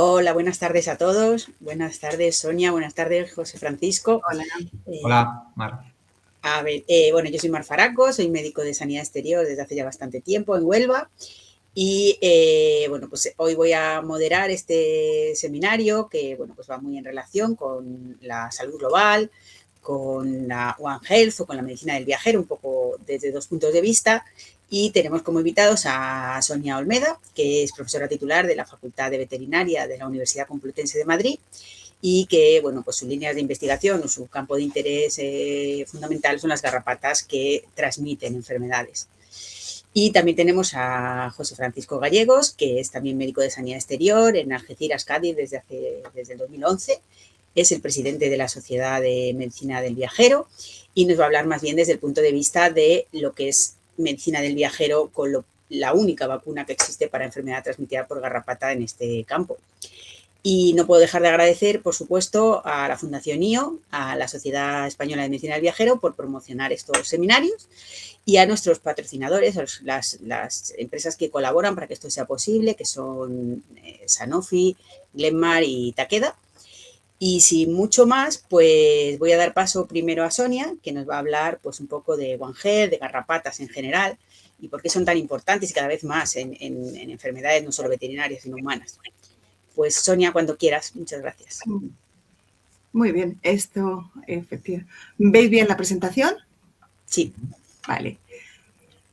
Hola, buenas tardes a todos. Buenas tardes, Sonia. Buenas tardes, José Francisco. Hola. Hola, Mar. A ver, bueno, yo soy Mar Faraco, soy médico de sanidad exterior desde hace ya bastante tiempo en Huelva. Y bueno, pues hoy voy a moderar este seminario que, bueno, pues va muy en relación con la salud global, con la One Health o con la medicina del viajero, un poco desde dos puntos de vista. Y tenemos como invitados a Sonia Olmeda, que es profesora titular de la Facultad de Veterinaria de la Universidad Complutense de Madrid y que, bueno, pues sus líneas de investigación o su campo de interés fundamental son las garrapatas que transmiten enfermedades. Y también tenemos a José Francisco Gallegos, que es también médico de sanidad exterior en Algeciras, Cádiz, desde el 2011. Es el presidente de la Sociedad de Medicina del Viajero y nos va a hablar más bien desde el punto de vista de lo que es medicina del viajero con la única vacuna que existe para enfermedad transmitida por garrapata en este campo. Y no puedo dejar de agradecer, por supuesto, a la Fundación IO, a la Sociedad Española de Medicina del Viajero, por promocionar estos seminarios y a nuestros patrocinadores, las empresas que colaboran para que esto sea posible, que son Sanofi, Glenmark y Takeda. Y sin mucho más, pues voy a dar paso primero a Sonia, que nos va a hablar pues un poco de One Health, de garrapatas en general y por qué son tan importantes y cada vez más en enfermedades no solo veterinarias, sino humanas. Pues Sonia, cuando quieras. Muchas gracias. Muy bien, esto efectivamente. ¿Veis bien la presentación? Sí. Vale.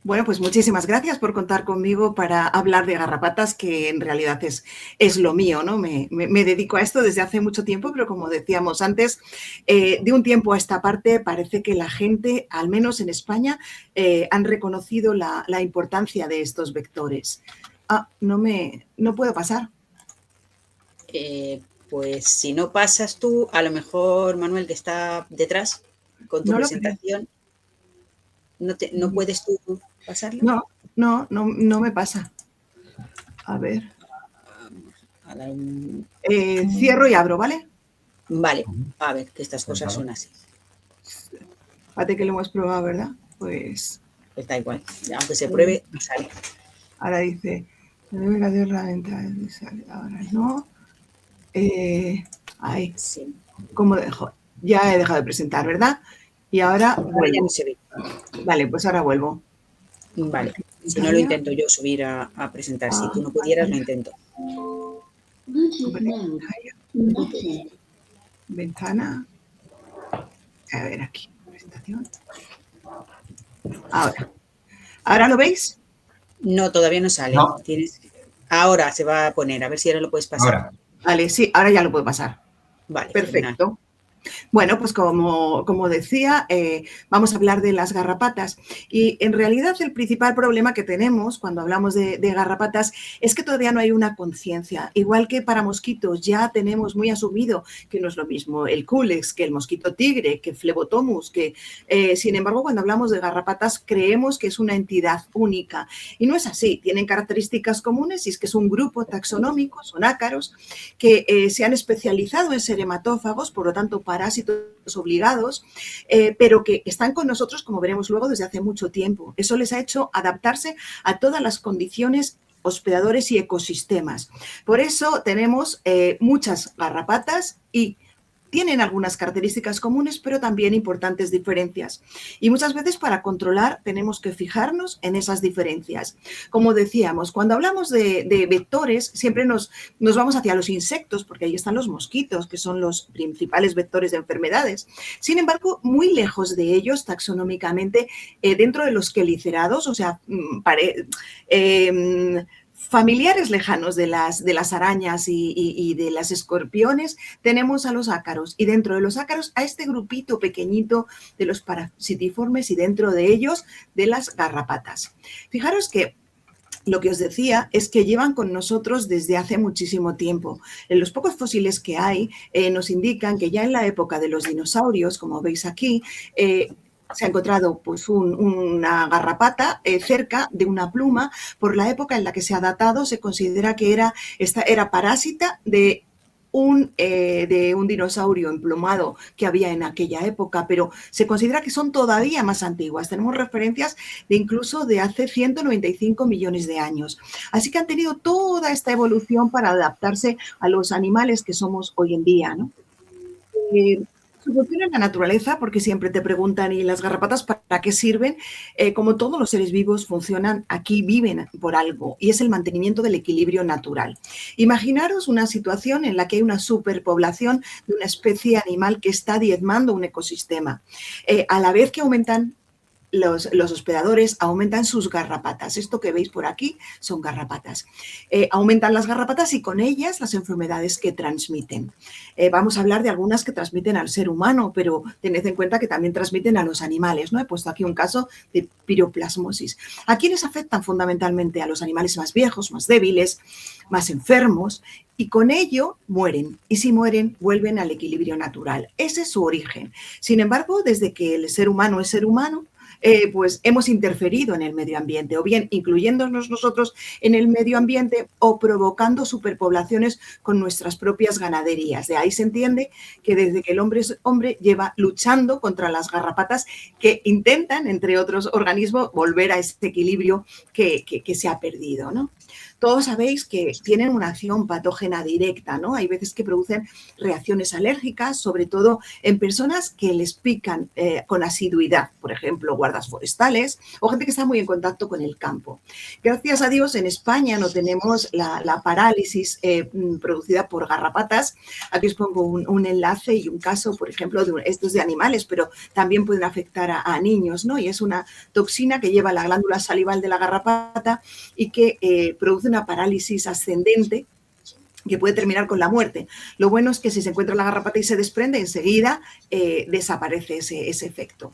Bueno, pues muchísimas gracias por contar conmigo para hablar de garrapatas, que en realidad es lo mío, ¿no? Me dedico a esto desde hace mucho tiempo, pero como decíamos antes, de un tiempo a esta parte parece que la gente, al menos en España, han reconocido la importancia de estos vectores. No puedo pasar. Pues si no pasas tú, a lo mejor Manuel, que está detrás con tu presentación, ¿no puedes tú pasarlo? No me pasa. A ver. Cierro y abro, ¿vale? Vale, a ver, que estas cosas son así. Fíjate que lo hemos probado, ¿verdad? Pues da igual, aunque se pruebe, no sale. Ahora dice, ahora no. Ahí. Sí. ¿Cómo dejo? Ya he dejado de presentar, ¿verdad? Y ahora vuelvo. Ya no se ve. Vale, pues ahora vuelvo. Vale, si no lo intento yo subir a presentar. Si tú no pudieras, lo intento. Ventana. A ver aquí. Presentación. ¿Ahora lo veis? No, todavía no sale. No. Ahora se va a poner, a ver si ahora lo puedes pasar. Ahora. Vale, sí, ahora ya lo puedo pasar. Vale, perfecto. Fenomenal. Bueno, pues como decía, vamos a hablar de las garrapatas y en realidad el principal problema que tenemos cuando hablamos de garrapatas es que todavía no hay una conciencia. Igual que para mosquitos ya tenemos muy asumido que no es lo mismo el Culex, que el mosquito tigre, que Flebotomus, que sin embargo cuando hablamos de garrapatas creemos que es una entidad única y no es así. Tienen características comunes y es que es un grupo taxonómico, son ácaros, que se han especializado en ser hematófagos, por lo tanto parásitos obligados, pero que están con nosotros, como veremos luego, desde hace mucho tiempo. Eso les ha hecho adaptarse a todas las condiciones hospedadores y ecosistemas. Por eso tenemos muchas garrapatas y tienen algunas características comunes, pero también importantes diferencias. Y muchas veces para controlar tenemos que fijarnos en esas diferencias. Como decíamos, cuando hablamos de vectores, siempre nos vamos hacia los insectos, porque ahí están los mosquitos, que son los principales vectores de enfermedades. Sin embargo, muy lejos de ellos, taxonómicamente, dentro de los quelicerados, o sea, familiares lejanos de las arañas y de las escorpiones, tenemos a los ácaros y dentro de los ácaros a este grupito pequeñito de los parasitiformes y dentro de ellos de las garrapatas. Fijaros que lo que os decía es que llevan con nosotros desde hace muchísimo tiempo. En los pocos fósiles que hay nos indican que ya en la época de los dinosaurios, como veis aquí, se ha encontrado pues, una garrapata cerca de una pluma. Por la época en la que se ha datado, se considera que esta era parásita de de un dinosaurio emplumado que había en aquella época, pero se considera que son todavía más antiguas. Tenemos referencias de incluso de hace 195 millones de años. Así que han tenido toda esta evolución para adaptarse a los animales que somos hoy en día, ¿no? Su función en la naturaleza, porque siempre te preguntan, ¿y las garrapatas para qué sirven? Como todos los seres vivos funcionan, aquí viven por algo, y es el mantenimiento del equilibrio natural. Imaginaros una situación en la que hay una superpoblación de una especie animal que está diezmando un ecosistema. A la vez que aumentan los hospedadores, aumentan sus garrapatas. Esto que veis por aquí son garrapatas. Aumentan las garrapatas y con ellas las enfermedades que transmiten. Vamos a hablar de algunas que transmiten al ser humano, pero tened en cuenta que también transmiten a los animales, ¿no? He puesto aquí un caso de piroplasmosis. ¿A quiénes afectan fundamentalmente? A los animales más viejos, más débiles, más enfermos, y con ello mueren. Y si mueren, vuelven al equilibrio natural. Ese es su origen. Sin embargo, desde que el ser humano es ser humano, pues hemos interferido en el medio ambiente, o bien incluyéndonos nosotros en el medio ambiente o provocando superpoblaciones con nuestras propias ganaderías. De ahí se entiende que desde que el hombre es hombre lleva luchando contra las garrapatas que intentan, entre otros organismos, volver a este equilibrio que se ha perdido, ¿no? Todos sabéis que tienen una acción patógena directa, ¿no? Hay veces que producen reacciones alérgicas, sobre todo en personas que les pican con asiduidad, por ejemplo, guardas forestales o gente que está muy en contacto con el campo. Gracias a Dios, en España no tenemos la parálisis producida por garrapatas. Aquí os pongo un enlace y un caso, por ejemplo, estos de animales, pero también pueden afectar a niños, ¿no? Y es una toxina que lleva la glándula salival de la garrapata y que produce una parálisis ascendente que puede terminar con la muerte. Lo bueno es que si se encuentra la garrapata y se desprende, enseguida desaparece ese efecto.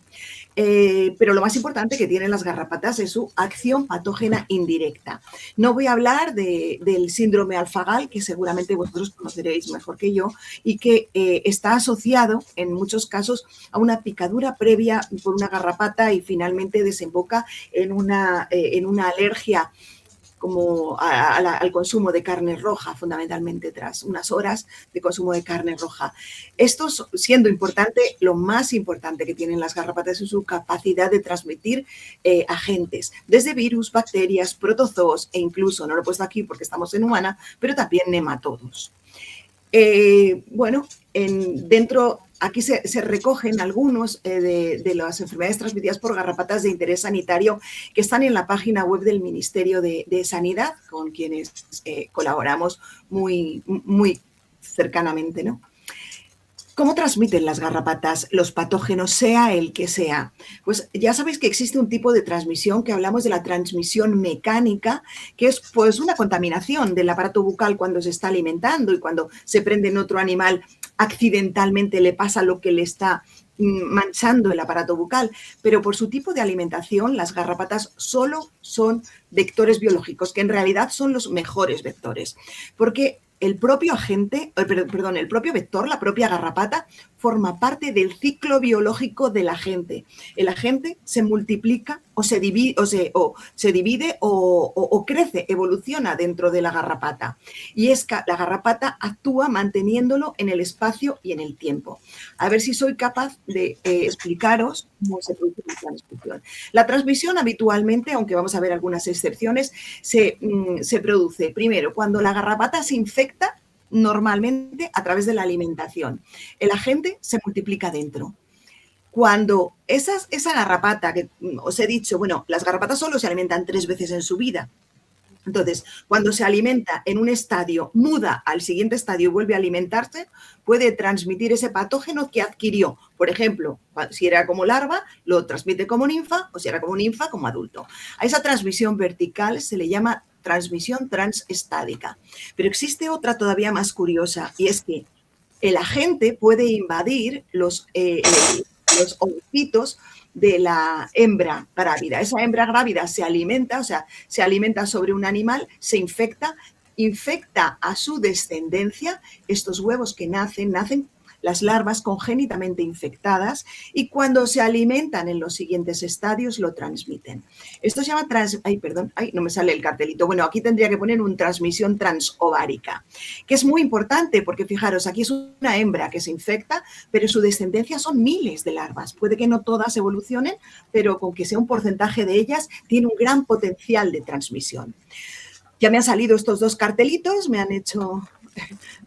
Pero lo más importante que tienen las garrapatas es su acción patógena indirecta. No voy a hablar del síndrome alfagal, que seguramente vosotros conoceréis mejor que yo, y que está asociado en muchos casos a una picadura previa por una garrapata y finalmente desemboca en una alergia como al consumo de carne roja, fundamentalmente tras unas horas de consumo de carne roja. Esto siendo importante, lo más importante que tienen las garrapatas es su capacidad de transmitir agentes, desde virus, bacterias, protozoos e incluso, no lo he puesto aquí porque estamos en humana, pero también nematodos. Bueno, dentro, aquí se recogen algunos de las enfermedades transmitidas por garrapatas de interés sanitario que están en la página web del Ministerio de Sanidad, con quienes colaboramos muy cercanamente, ¿no? ¿Cómo transmiten las garrapatas los patógenos, sea el que sea? Pues ya sabéis que existe un tipo de transmisión que hablamos de la transmisión mecánica, que es pues una contaminación del aparato bucal cuando se está alimentando y cuando se prende en otro animal, accidentalmente le pasa lo que le está manchando el aparato bucal, pero por su tipo de alimentación las garrapatas solo son vectores biológicos, que en realidad son los mejores vectores, porque el propio agente, perdón, el propio vector, la propia garrapata, forma parte del ciclo biológico del agente. El agente se multiplica o se divide o crece, evoluciona dentro de la garrapata. Y es que la garrapata actúa manteniéndolo en el espacio y en el tiempo. A ver si soy capaz de explicaros cómo se produce la transmisión. La transmisión habitualmente, aunque vamos a ver algunas excepciones, se produce primero cuando la garrapata se infecta normalmente a través de la alimentación. El agente se multiplica dentro. Cuando esa garrapata, que os he dicho, bueno, las garrapatas solo se alimentan 3 veces en su vida. Entonces, cuando se alimenta en un estadio, muda al siguiente estadio y vuelve a alimentarse, puede transmitir ese patógeno que adquirió. Por ejemplo, si era como larva, lo transmite como ninfa, o si era como ninfa, como adulto. A esa transmisión vertical se le llama transmisión transestádica. Pero existe otra todavía más curiosa, y es que el agente puede invadir los ovocitos de la hembra grávida. Esa hembra grávida se alimenta, o sea, se alimenta sobre un animal, se infecta a su descendencia. Estos huevos que nacen las larvas congénitamente infectadas y cuando se alimentan en los siguientes estadios lo transmiten. Esto se llama no me sale el cartelito. Bueno, aquí tendría que poner una transmisión transovárica, que es muy importante porque fijaros, aquí es una hembra que se infecta, pero su descendencia son miles de larvas. Puede que no todas evolucionen, pero con que sea un porcentaje de ellas, tiene un gran potencial de transmisión. Ya me han salido estos dos cartelitos,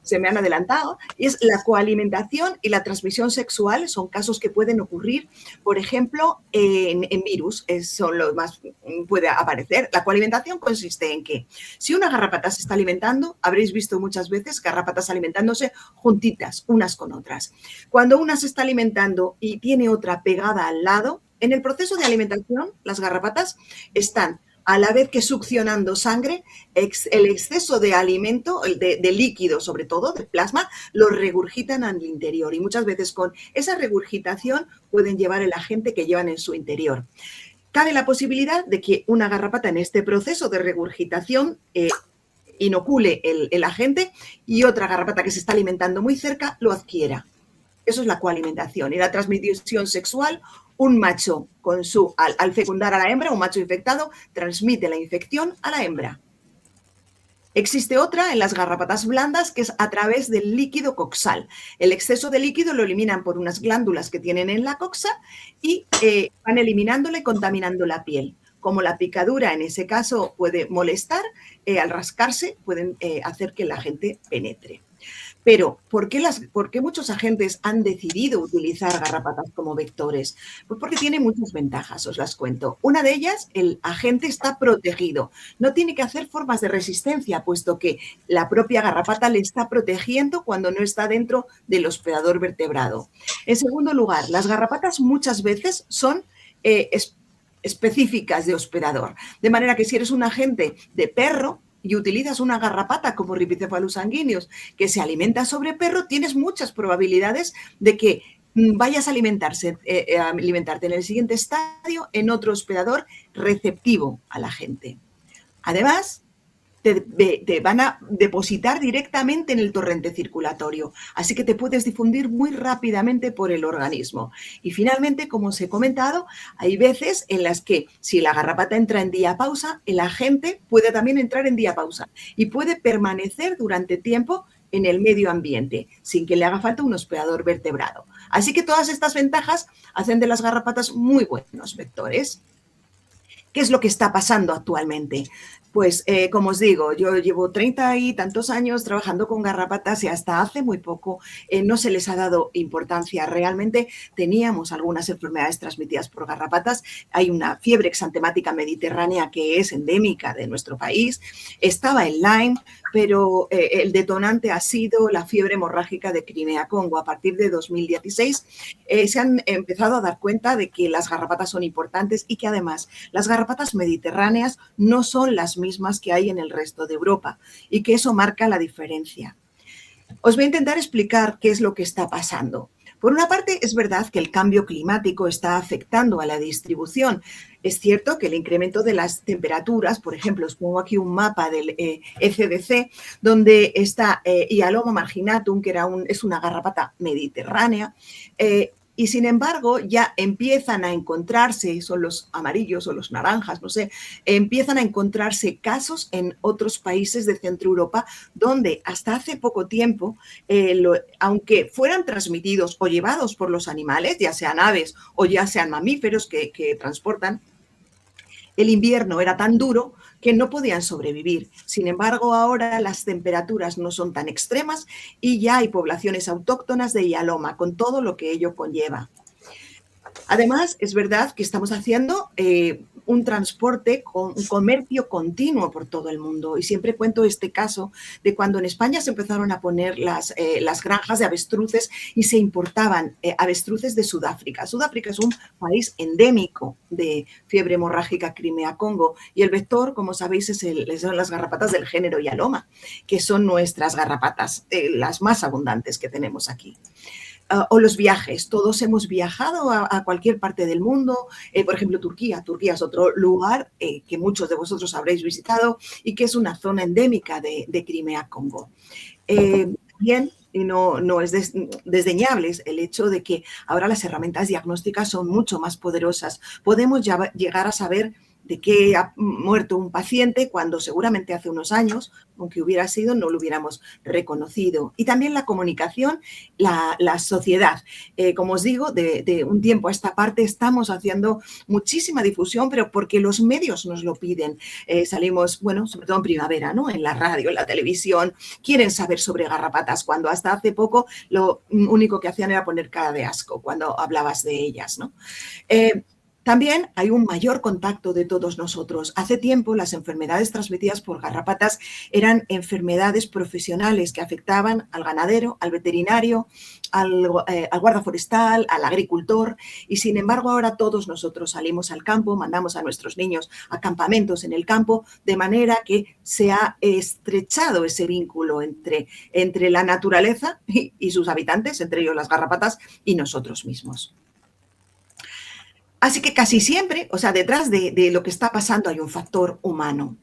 se me han adelantado, y es la coalimentación y la transmisión sexual. Son casos que pueden ocurrir, por ejemplo, en virus, son los más puede aparecer. La coalimentación consiste en que si una garrapata se está alimentando, habréis visto muchas veces garrapatas alimentándose juntitas unas con otras. Cuando una se está alimentando y tiene otra pegada al lado, en el proceso de alimentación, las garrapatas están a la vez que succionando sangre, el exceso de alimento, de líquido sobre todo, de plasma, lo regurgitan al interior y muchas veces con esa regurgitación pueden llevar el agente que llevan en su interior. Cabe la posibilidad de que una garrapata en este proceso de regurgitación inocule el agente y otra garrapata que se está alimentando muy cerca lo adquiera. Eso es la coalimentación. Y la transmisión sexual, un macho al fecundar a la hembra, un macho infectado, transmite la infección a la hembra. Existe otra en las garrapatas blandas que es a través del líquido coxal. El exceso de líquido lo eliminan por unas glándulas que tienen en la coxa y van eliminándolo y contaminando la piel. Como la picadura en ese caso puede molestar, al rascarse pueden hacer que la gente penetre. Pero, ¿por qué muchos agentes han decidido utilizar garrapatas como vectores? Pues porque tiene muchas ventajas, os las cuento. Una de ellas, el agente está protegido. No tiene que hacer formas de resistencia, puesto que la propia garrapata le está protegiendo cuando no está dentro del hospedador vertebrado. En segundo lugar, las garrapatas muchas veces son específicas de hospedador. De manera que si eres un agente de perro, y utilizas una garrapata como Rhipicephalus sanguineus que se alimenta sobre perro, tienes muchas probabilidades de que vayas a alimentarte en el siguiente estadio en otro hospedador receptivo a la gente. Además, te van a depositar directamente en el torrente circulatorio, así que te puedes difundir muy rápidamente por el organismo. Y finalmente, como os he comentado, hay veces en las que si la garrapata entra en diapausa, el agente puede también entrar en diapausa y puede permanecer durante tiempo en el medio ambiente, sin que le haga falta un hospedador vertebrado. Así que todas estas ventajas hacen de las garrapatas muy buenos vectores. ¿Qué es lo que está pasando actualmente? Pues, como os digo, yo llevo 30 y tantos años trabajando con garrapatas y hasta hace muy poco no se les ha dado importancia. Realmente teníamos algunas enfermedades transmitidas por garrapatas. Hay una fiebre exantemática mediterránea que es endémica de nuestro país. Estaba el Lyme, pero el detonante ha sido la fiebre hemorrágica de Crimea-Congo. A partir de 2016 se han empezado a dar cuenta de que las garrapatas son importantes y que además las garrapatas mediterráneas no son las mismas que hay en el resto de Europa y que eso marca la diferencia. Os voy a intentar explicar qué es lo que está pasando. Por una parte, es verdad que el cambio climático está afectando a la distribución. Es cierto que el incremento de las temperaturas, por ejemplo, os pongo aquí un mapa del ECDC, donde está Hyaloma marginatum, que es una garrapata mediterránea, y sin embargo ya empiezan a encontrarse, son los amarillos o los naranjas, no sé, empiezan a encontrarse casos en otros países de Centro Europa donde hasta hace poco tiempo, aunque fueran transmitidos o llevados por los animales, ya sean aves o ya sean mamíferos que transportan, el invierno era tan duro que no podían sobrevivir. Sin embargo, ahora las temperaturas no son tan extremas y ya hay poblaciones autóctonas de Hyaloma, con todo lo que ello conlleva. Además, es verdad que estamos haciendo un transporte, un comercio continuo por todo el mundo. Y siempre cuento este caso de cuando en España se empezaron a poner las granjas de avestruces y se importaban avestruces de Sudáfrica. Sudáfrica es un país endémico de fiebre hemorrágica Crimea-Congo y el vector, como sabéis, son las garrapatas del género Hyaloma, que son nuestras garrapatas, las más abundantes que tenemos aquí. O los viajes, todos hemos viajado a cualquier parte del mundo, por ejemplo Turquía es otro lugar que muchos de vosotros habréis visitado y que es una zona endémica de Crimea-Congo. También y no es desdeñable el hecho de que ahora las herramientas diagnósticas son mucho más poderosas. Podemos llegar a saber de qué ha muerto un paciente cuando seguramente hace unos años, aunque hubiera sido, no lo hubiéramos reconocido. Y también la comunicación, la sociedad. Como os digo, de un tiempo a esta parte estamos haciendo muchísima difusión, pero porque los medios nos lo piden. Salimos, bueno, sobre todo en primavera, ¿no? En la radio, en la televisión, quieren saber sobre garrapatas, cuando hasta hace poco lo único que hacían era poner cara de asco cuando hablabas de ellas, ¿no? También hay un mayor contacto de todos nosotros. Hace tiempo las enfermedades transmitidas por garrapatas eran enfermedades profesionales que afectaban al ganadero, al veterinario, al guarda forestal, al agricultor, y sin embargo ahora todos nosotros salimos al campo, mandamos a nuestros niños a campamentos en el campo, de manera que se ha estrechado ese vínculo entre la naturaleza y sus habitantes, entre ellos las garrapatas, y nosotros mismos. Así que casi siempre, o sea, detrás de lo que está pasando hay un factor humano.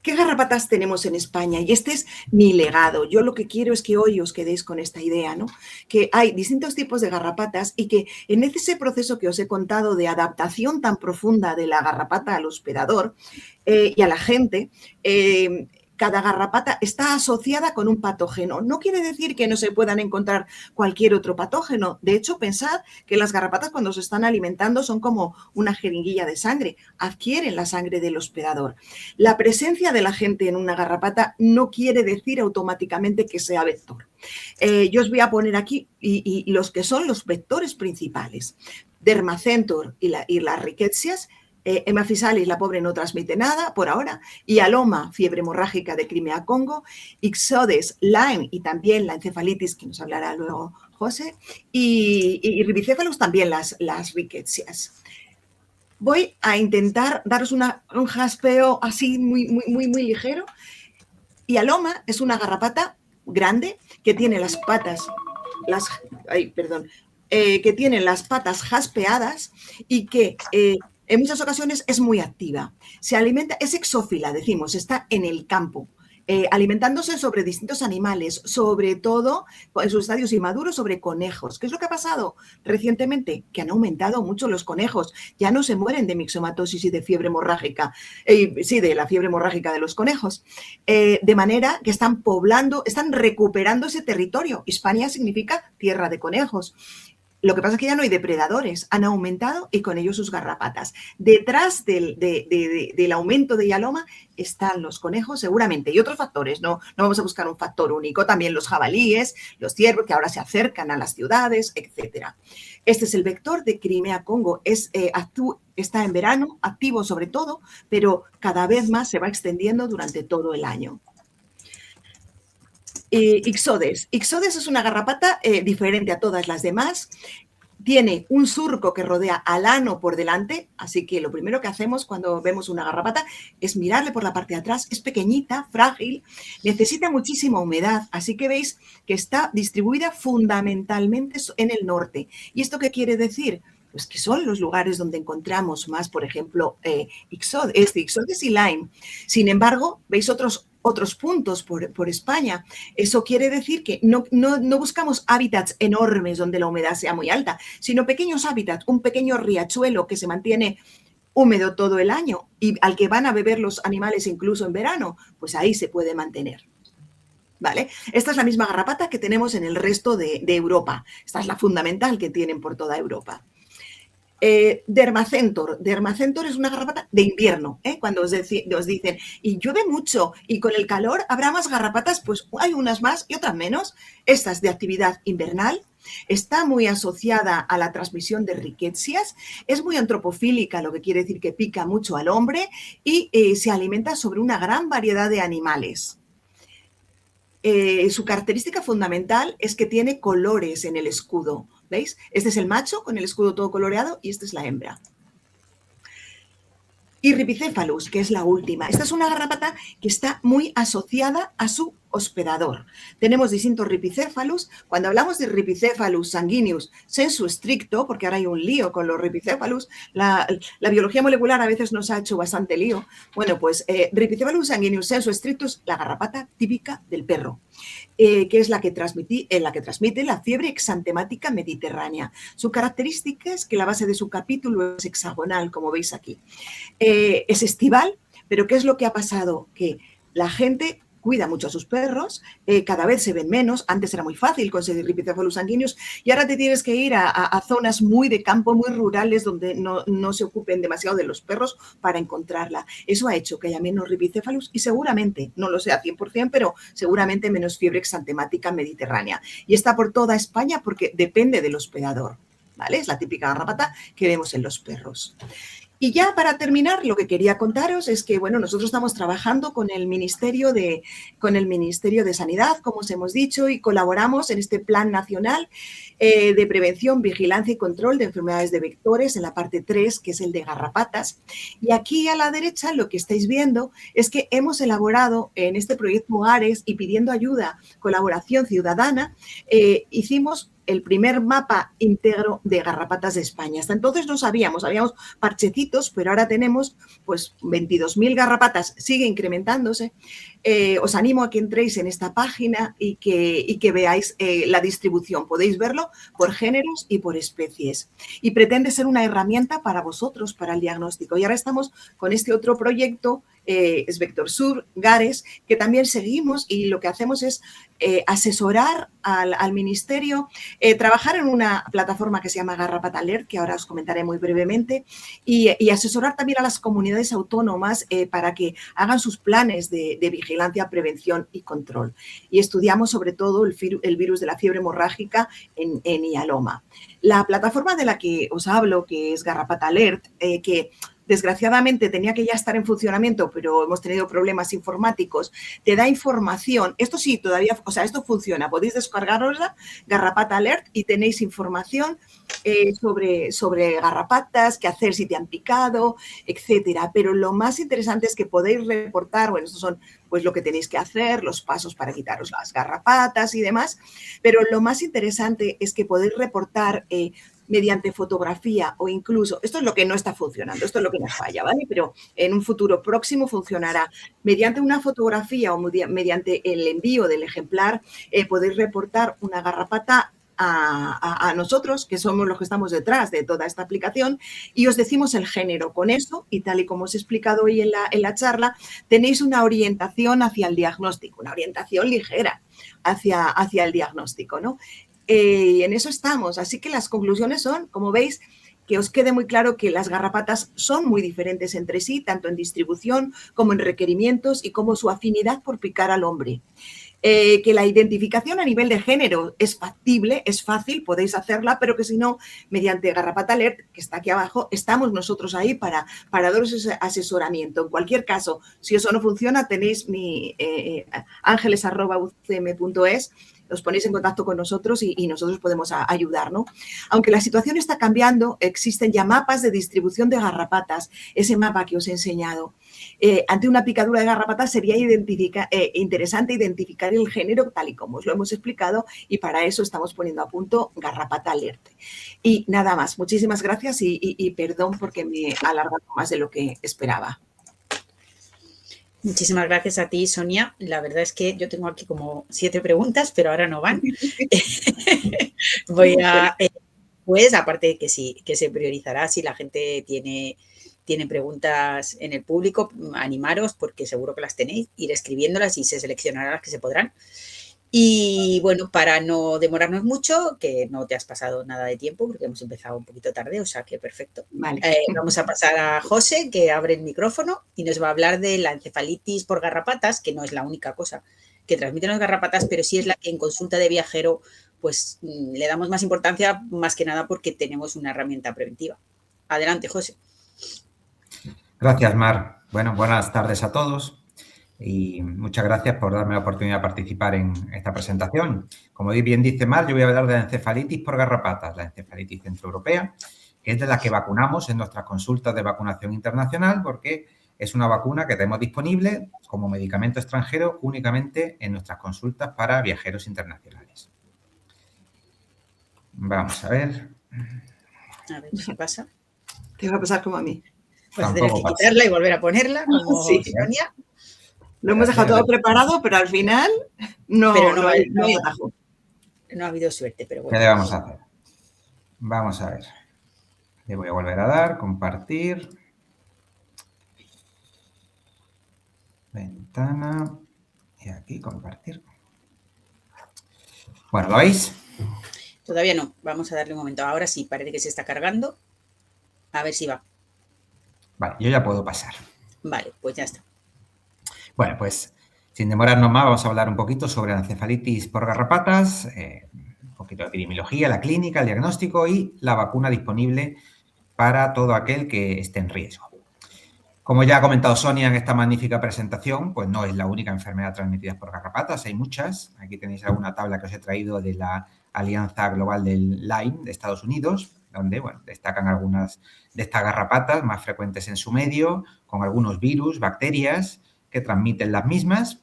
¿Qué garrapatas tenemos en España? Y este es mi legado. Yo lo que quiero es que hoy os quedéis con esta idea, ¿no? Que hay distintos tipos de garrapatas y que en ese proceso que os he contado de adaptación tan profunda de la garrapata al hospedador y a la gente, cada garrapata está asociada con un patógeno. No quiere decir que no se puedan encontrar cualquier otro patógeno. De hecho, pensad que las garrapatas cuando se están alimentando son como una jeringuilla de sangre, adquieren la sangre del hospedador. La presencia de la gente en una garrapata no quiere decir automáticamente que sea vector. Yo os voy a poner aquí y los que son los vectores principales. Dermacentor y las rickettsias. Hemaphysalis, la pobre, no transmite nada por ahora. Hyaloma, fiebre hemorrágica de Crimea-Congo. Ixodes, Lyme y también la encefalitis, que nos hablará luego José. Y Rhipicephalus también las rickettsias. Voy a intentar daros un jaspeo así muy ligero. Hyaloma es una garrapata grande que tiene las patas, que tiene las patas jaspeadas y que en muchas ocasiones es muy activa. Se alimenta, es exófila, decimos, está en el campo, alimentándose sobre distintos animales, sobre todo en sus estadios inmaduros sobre conejos. ¿Qué es lo que ha pasado recientemente? Que han aumentado mucho los conejos. Ya no se mueren de mixomatosis y de fiebre hemorrágica, de la fiebre hemorrágica de los conejos. De manera que están poblando, están recuperando ese territorio. Hispania significa tierra de conejos. Lo que pasa es que ya no hay depredadores, han aumentado y con ellos sus garrapatas. Detrás del aumento de Hyaloma están los conejos seguramente y otros factores, no vamos a buscar un factor único, también los jabalíes, los ciervos que ahora se acercan a las ciudades, etc. Este es el vector de Crimea-Congo, está en verano, activo sobre todo, pero cada vez más se va extendiendo durante todo el año. Ixodes. Ixodes es una garrapata diferente a todas las demás. Tiene un surco que rodea al ano por delante, así que lo primero que hacemos cuando vemos una garrapata es mirarle por la parte de atrás. Es pequeñita, frágil, necesita muchísima humedad, así que veis que está distribuida fundamentalmente en el norte. ¿Y esto qué quiere decir? Pues que son los lugares donde encontramos más, por ejemplo, Ixodes y Lyme. Sin embargo, veis otros puntos por España. Eso quiere decir que no buscamos hábitats enormes donde la humedad sea muy alta, sino pequeños hábitats, un pequeño riachuelo que se mantiene húmedo todo el año y al que van a beber los animales incluso en verano, pues ahí se puede mantener. ¿Vale? Esta es la misma garrapata que tenemos en el resto de Europa. Esta es la fundamental que tienen por toda Europa. Dermacentor. Dermacentor es una garrapata de invierno, cuando os dicen, y llueve mucho y con el calor habrá más garrapatas, pues hay unas más y otras menos. Esta es de actividad invernal, está muy asociada a la transmisión de rickettsias, es muy antropofílica, lo que quiere decir que pica mucho al hombre y se alimenta sobre una gran variedad de animales. Su característica fundamental es que tiene colores en el escudo. ¿Veis? Este es el macho con el escudo todo coloreado y esta es la hembra. Y Rhipicephalus, que es la última. Esta es una garrapata que está muy asociada a su hospedador. Tenemos distintos ripicéfalos. Cuando hablamos de Ripicephalus sanguineus sensu stricto, porque ahora hay un lío con los ripicéfalos, la biología molecular a veces nos ha hecho bastante lío. Bueno, pues Ripicephalus sanguineus sensu stricto es la garrapata típica del perro, que es la que transmite la fiebre exantemática mediterránea. Su característica es que la base de su capítulo es hexagonal, como veis aquí. Es estival, pero ¿qué es lo que ha pasado? Que la gente cuida mucho a sus perros, cada vez se ven menos. Antes era muy fácil conseguir Ripicephalus sanguineus y ahora te tienes que ir a zonas muy de campo, muy rurales, donde no se ocupen demasiado de los perros para encontrarla. Eso ha hecho que haya menos Ripicephalus y seguramente, no lo sé a 100%, pero seguramente menos fiebre exantemática mediterránea. Y está por toda España porque depende del hospedador, ¿vale? Es la típica garrapata que vemos en los perros. Y ya para terminar, lo que quería contaros es que, bueno, nosotros estamos trabajando con el Ministerio de Sanidad, como os hemos dicho, y colaboramos en este Plan Nacional de Prevención, Vigilancia y Control de Enfermedades de Vectores, en la parte 3, que es el de garrapatas. Y aquí a la derecha lo que estáis viendo es que hemos elaborado en este proyecto ARES y pidiendo ayuda, colaboración ciudadana, hicimos el primer mapa íntegro de garrapatas de España. Hasta entonces no sabíamos parchecitos, pero ahora tenemos pues 22.000 garrapatas, sigue incrementándose. Os animo a que entréis en esta página y que veáis la distribución. Podéis verlo por géneros y por especies. Y pretende ser una herramienta para vosotros, para el diagnóstico. Y ahora estamos con este otro proyecto, es VectorSur, GARES, que también seguimos y lo que hacemos es asesorar al ministerio, trabajar en una plataforma que se llama Garrapata Alert, que ahora os comentaré muy brevemente, y asesorar también a las comunidades autónomas para que hagan sus planes de vigilancia, prevención y control. Y estudiamos sobre todo el virus de la fiebre hemorrágica en hialoma. La plataforma de la que os hablo, que es Garrapata Alert, que desgraciadamente tenía que ya estar en funcionamiento, pero hemos tenido problemas informáticos, te da información. Esto sí, todavía, o sea, esto funciona. Podéis descargarosla, Garrapata Alert, y tenéis información sobre garrapatas, qué hacer si te han picado, etcétera. Pero lo más interesante es que podéis reportar, bueno, estos son pues lo que tenéis que hacer, los pasos para quitaros las garrapatas y demás, pero lo más interesante es que podéis reportar mediante fotografía o incluso, esto es lo que no está funcionando, esto es lo que nos falla, ¿vale? Pero en un futuro próximo funcionará. Mediante una fotografía o mediante el envío del ejemplar, podéis reportar una garrapata a nosotros, que somos los que estamos detrás de toda esta aplicación, y os decimos el género. Con eso, y tal y como os he explicado hoy en la charla, tenéis una orientación hacia el diagnóstico, una orientación ligera hacia el diagnóstico, ¿no? Y en eso estamos. Así que las conclusiones son, como veis, que os quede muy claro que las garrapatas son muy diferentes entre sí, tanto en distribución como en requerimientos y como su afinidad por picar al hombre. Que la identificación a nivel de género es factible, es fácil, podéis hacerla, pero que si no, mediante Garrapata Alert, que está aquí abajo, estamos nosotros ahí para daros ese asesoramiento. En cualquier caso, si eso no funciona, tenéis mi ángeles@ucm.es, os ponéis en contacto con nosotros y nosotros podemos ayudar, ¿no? Aunque la situación está cambiando, existen ya mapas de distribución de garrapatas, ese mapa que os he enseñado. Ante una picadura de garrapatas sería interesante identificar el género tal y como os lo hemos explicado, y para eso estamos poniendo a punto Garrapata Alert. Y nada más, muchísimas gracias y perdón porque me he alargado más de lo que esperaba. Muchísimas gracias a ti, Sonia. La verdad es que yo tengo aquí como 7 preguntas, pero ahora no van. Voy a, pues, aparte de que sí, que se priorizará si la gente tiene preguntas en el público, animaros porque seguro que las tenéis, ir escribiéndolas y se seleccionarán las que se podrán. Y bueno, para no demorarnos mucho, que no te has pasado nada de tiempo porque hemos empezado un poquito tarde, o sea que perfecto. Vale. Vamos a pasar a José, que abre el micrófono y nos va a hablar de la encefalitis por garrapatas, que no es la única cosa que transmiten las garrapatas, pero sí es la que en consulta de viajero pues le damos más importancia, más que nada porque tenemos una herramienta preventiva. Adelante, José. Gracias, Mar. Bueno, buenas tardes a todos. Y muchas gracias por darme la oportunidad de participar en esta presentación. Como bien dice Mar, yo voy a hablar de la encefalitis por garrapatas, la encefalitis centroeuropea, que es de la que vacunamos en nuestras consultas de vacunación internacional porque es una vacuna que tenemos disponible como medicamento extranjero únicamente en nuestras consultas para viajeros internacionales. Vamos a ver. A ver si pasa. Te va a pasar como a mí. Vas a tener que quitarla y volver a ponerla, como Sí. Sonia. Lo hemos dejado todo preparado, pero al final no hay atajo. No ha habido suerte, pero bueno. ¿Qué le vamos a hacer? Vamos a ver. Le voy a volver a dar, compartir. Ventana. Y aquí, compartir. Bueno, ¿lo veis? Todavía no. Vamos a darle un momento. Ahora sí, parece que se está cargando. A ver si va. Vale, yo ya puedo pasar. Vale, pues ya está. Bueno, pues sin demorarnos más, vamos a hablar un poquito sobre la encefalitis por garrapatas, un poquito de epidemiología, la clínica, el diagnóstico y la vacuna disponible para todo aquel que esté en riesgo. Como ya ha comentado Sonia en esta magnífica presentación, pues no es la única enfermedad transmitida por garrapatas, hay muchas. Aquí tenéis alguna tabla que os he traído de la Alianza Global del Lyme de Estados Unidos, donde bueno, destacan algunas de estas garrapatas más frecuentes en su medio, con algunos virus, bacterias que transmiten las mismas,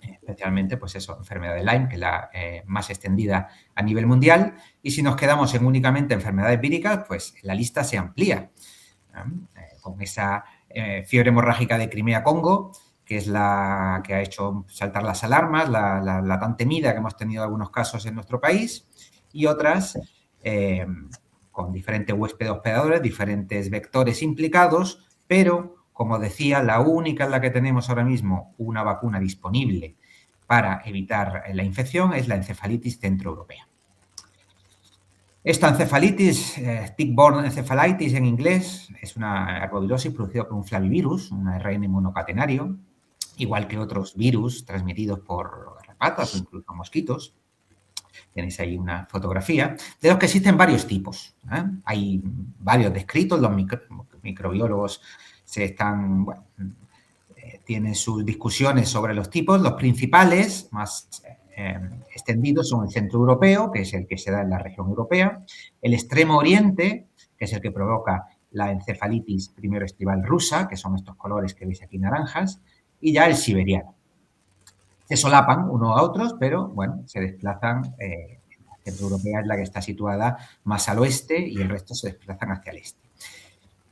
especialmente pues eso, enfermedad de Lyme, que es la más extendida a nivel mundial. Y si nos quedamos en únicamente enfermedades víricas, pues la lista se amplía. Con esa fiebre hemorrágica de Crimea-Congo, que es la que ha hecho saltar las alarmas, la tan temida que hemos tenido algunos casos en nuestro país, y otras con diferentes huéspedes hospedadores, diferentes vectores implicados, pero, como decía, la única en la que tenemos ahora mismo una vacuna disponible para evitar la infección es la encefalitis centroeuropea. Esta encefalitis, tick-borne encephalitis en inglés, es una arbovirosis producida por un flavivirus, un ARN monocatenario, igual que otros virus transmitidos por garrapatas o incluso mosquitos. Tenéis ahí una fotografía, de los que existen varios tipos. Hay varios descritos, los microbiólogos tienen sus discusiones sobre los tipos. Los principales, más extendidos, son el centroeuropeo, que es el que se da en la región europea, el extremo oriente, que es el que provoca la encefalitis primero estival rusa, que son estos colores que veis aquí naranjas, y ya el siberiano. Se solapan unos a otros, pero bueno, se desplazan. La centroeuropea es la que está situada más al oeste y el resto se desplazan hacia el este.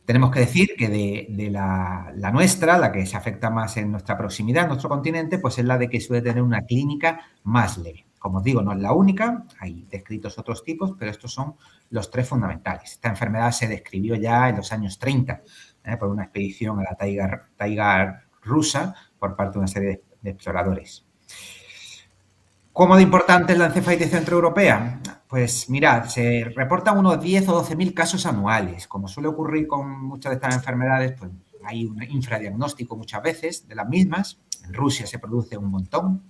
Tenemos que decir que de la nuestra, la que se afecta más en nuestra proximidad, en nuestro continente, pues es la de que suele tener una clínica más leve. Como os digo, no es la única, hay descritos otros tipos, pero estos son los tres fundamentales. Esta enfermedad se describió ya en los años 30 por una expedición a la taiga rusa por parte de una serie de exploradores. ¿Cómo de importante es la encefalitis centroeuropea? Pues mirad, se reportan unos 10 o 12.000 casos anuales. Como suele ocurrir con muchas de estas enfermedades, pues hay un infradiagnóstico muchas veces de las mismas. En Rusia se produce un montón.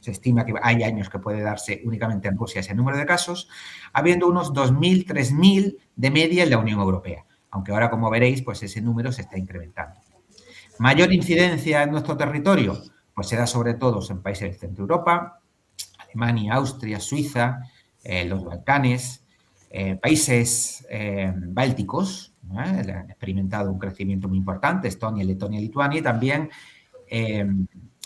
Se estima que hay años que puede darse únicamente en Rusia ese número de casos, habiendo unos 2.000, 3.000 de media en la Unión Europea. Aunque ahora, como veréis, pues ese número se está incrementando. ¿Mayor incidencia en nuestro territorio? Pues se da sobre todo en países del centro de Europa, Alemania, Austria, Suiza, los Balcanes, países bálticos, han experimentado un crecimiento muy importante, Estonia, Letonia, Lituania, y también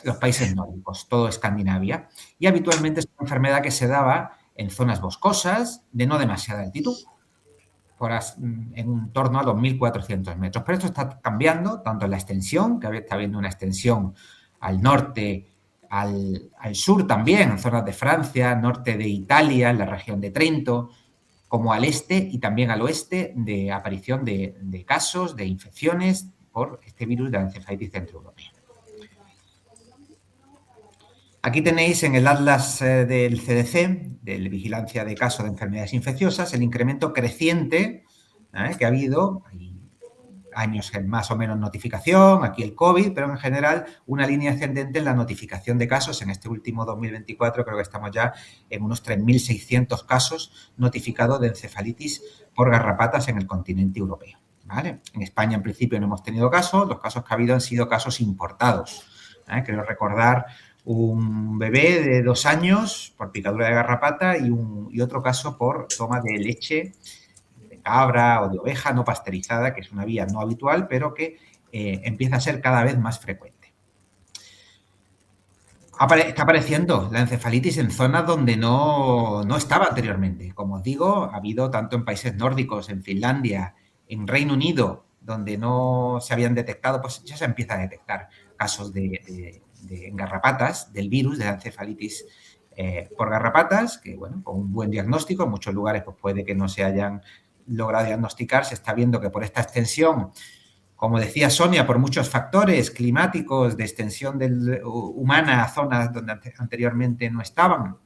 los países nórdicos, todo Escandinavia. Y habitualmente es una enfermedad que se daba en zonas boscosas de no demasiada altitud, en torno a los 1.400 metros. Pero esto está cambiando, tanto en la extensión, que está habiendo una extensión al norte, al sur también, en zonas de Francia, norte de Italia, en la región de Trento, como al este y también al oeste, de aparición de casos, de infecciones por este virus de la encefalitis centroeuropea. Aquí tenéis en el atlas del CDC, de vigilancia de casos de enfermedades infecciosas, el incremento creciente que ha habido. Hay años en más o menos notificación, aquí el COVID, pero en general una línea ascendente en la notificación de casos. En este último 2024 creo que estamos ya en unos 3.600 casos notificados de encefalitis por garrapatas en el continente europeo. ¿Vale? En España en principio no hemos tenido casos, los casos que ha habido han sido casos importados. Creo recordar un bebé de 2 años por picadura de garrapata y otro caso por toma de leche de cabra o de oveja no pasteurizada, que es una vía no habitual, pero que empieza a ser cada vez más frecuente. Está apareciendo la encefalitis en zonas donde no estaba anteriormente. Como os digo, ha habido tanto en países nórdicos, en Finlandia, en Reino Unido, donde no se habían detectado, pues ya se empieza a detectar casos de garrapatas, del virus, de la encefalitis por garrapatas, que bueno, con un buen diagnóstico, en muchos lugares pues puede que no se hayan logrado diagnosticar. Se está viendo que por esta extensión, como decía Sonia, por muchos factores climáticos de extensión humana a zonas donde anteriormente no estaban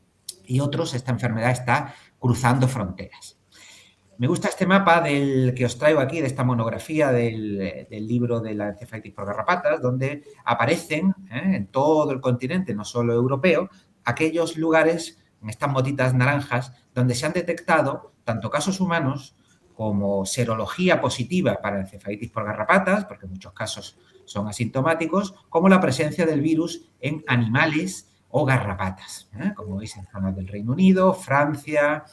y otros, esta enfermedad está cruzando fronteras. Me gusta este mapa del que os traigo aquí, de esta monografía del libro de la encefalitis por garrapatas, donde aparecen en todo el continente, no solo europeo, aquellos lugares, en estas motitas naranjas, donde se han detectado tanto casos humanos como serología positiva para encefalitis por garrapatas, porque en muchos casos son asintomáticos, como la presencia del virus en animales o garrapatas, como veis en zonas del Reino Unido, Francia,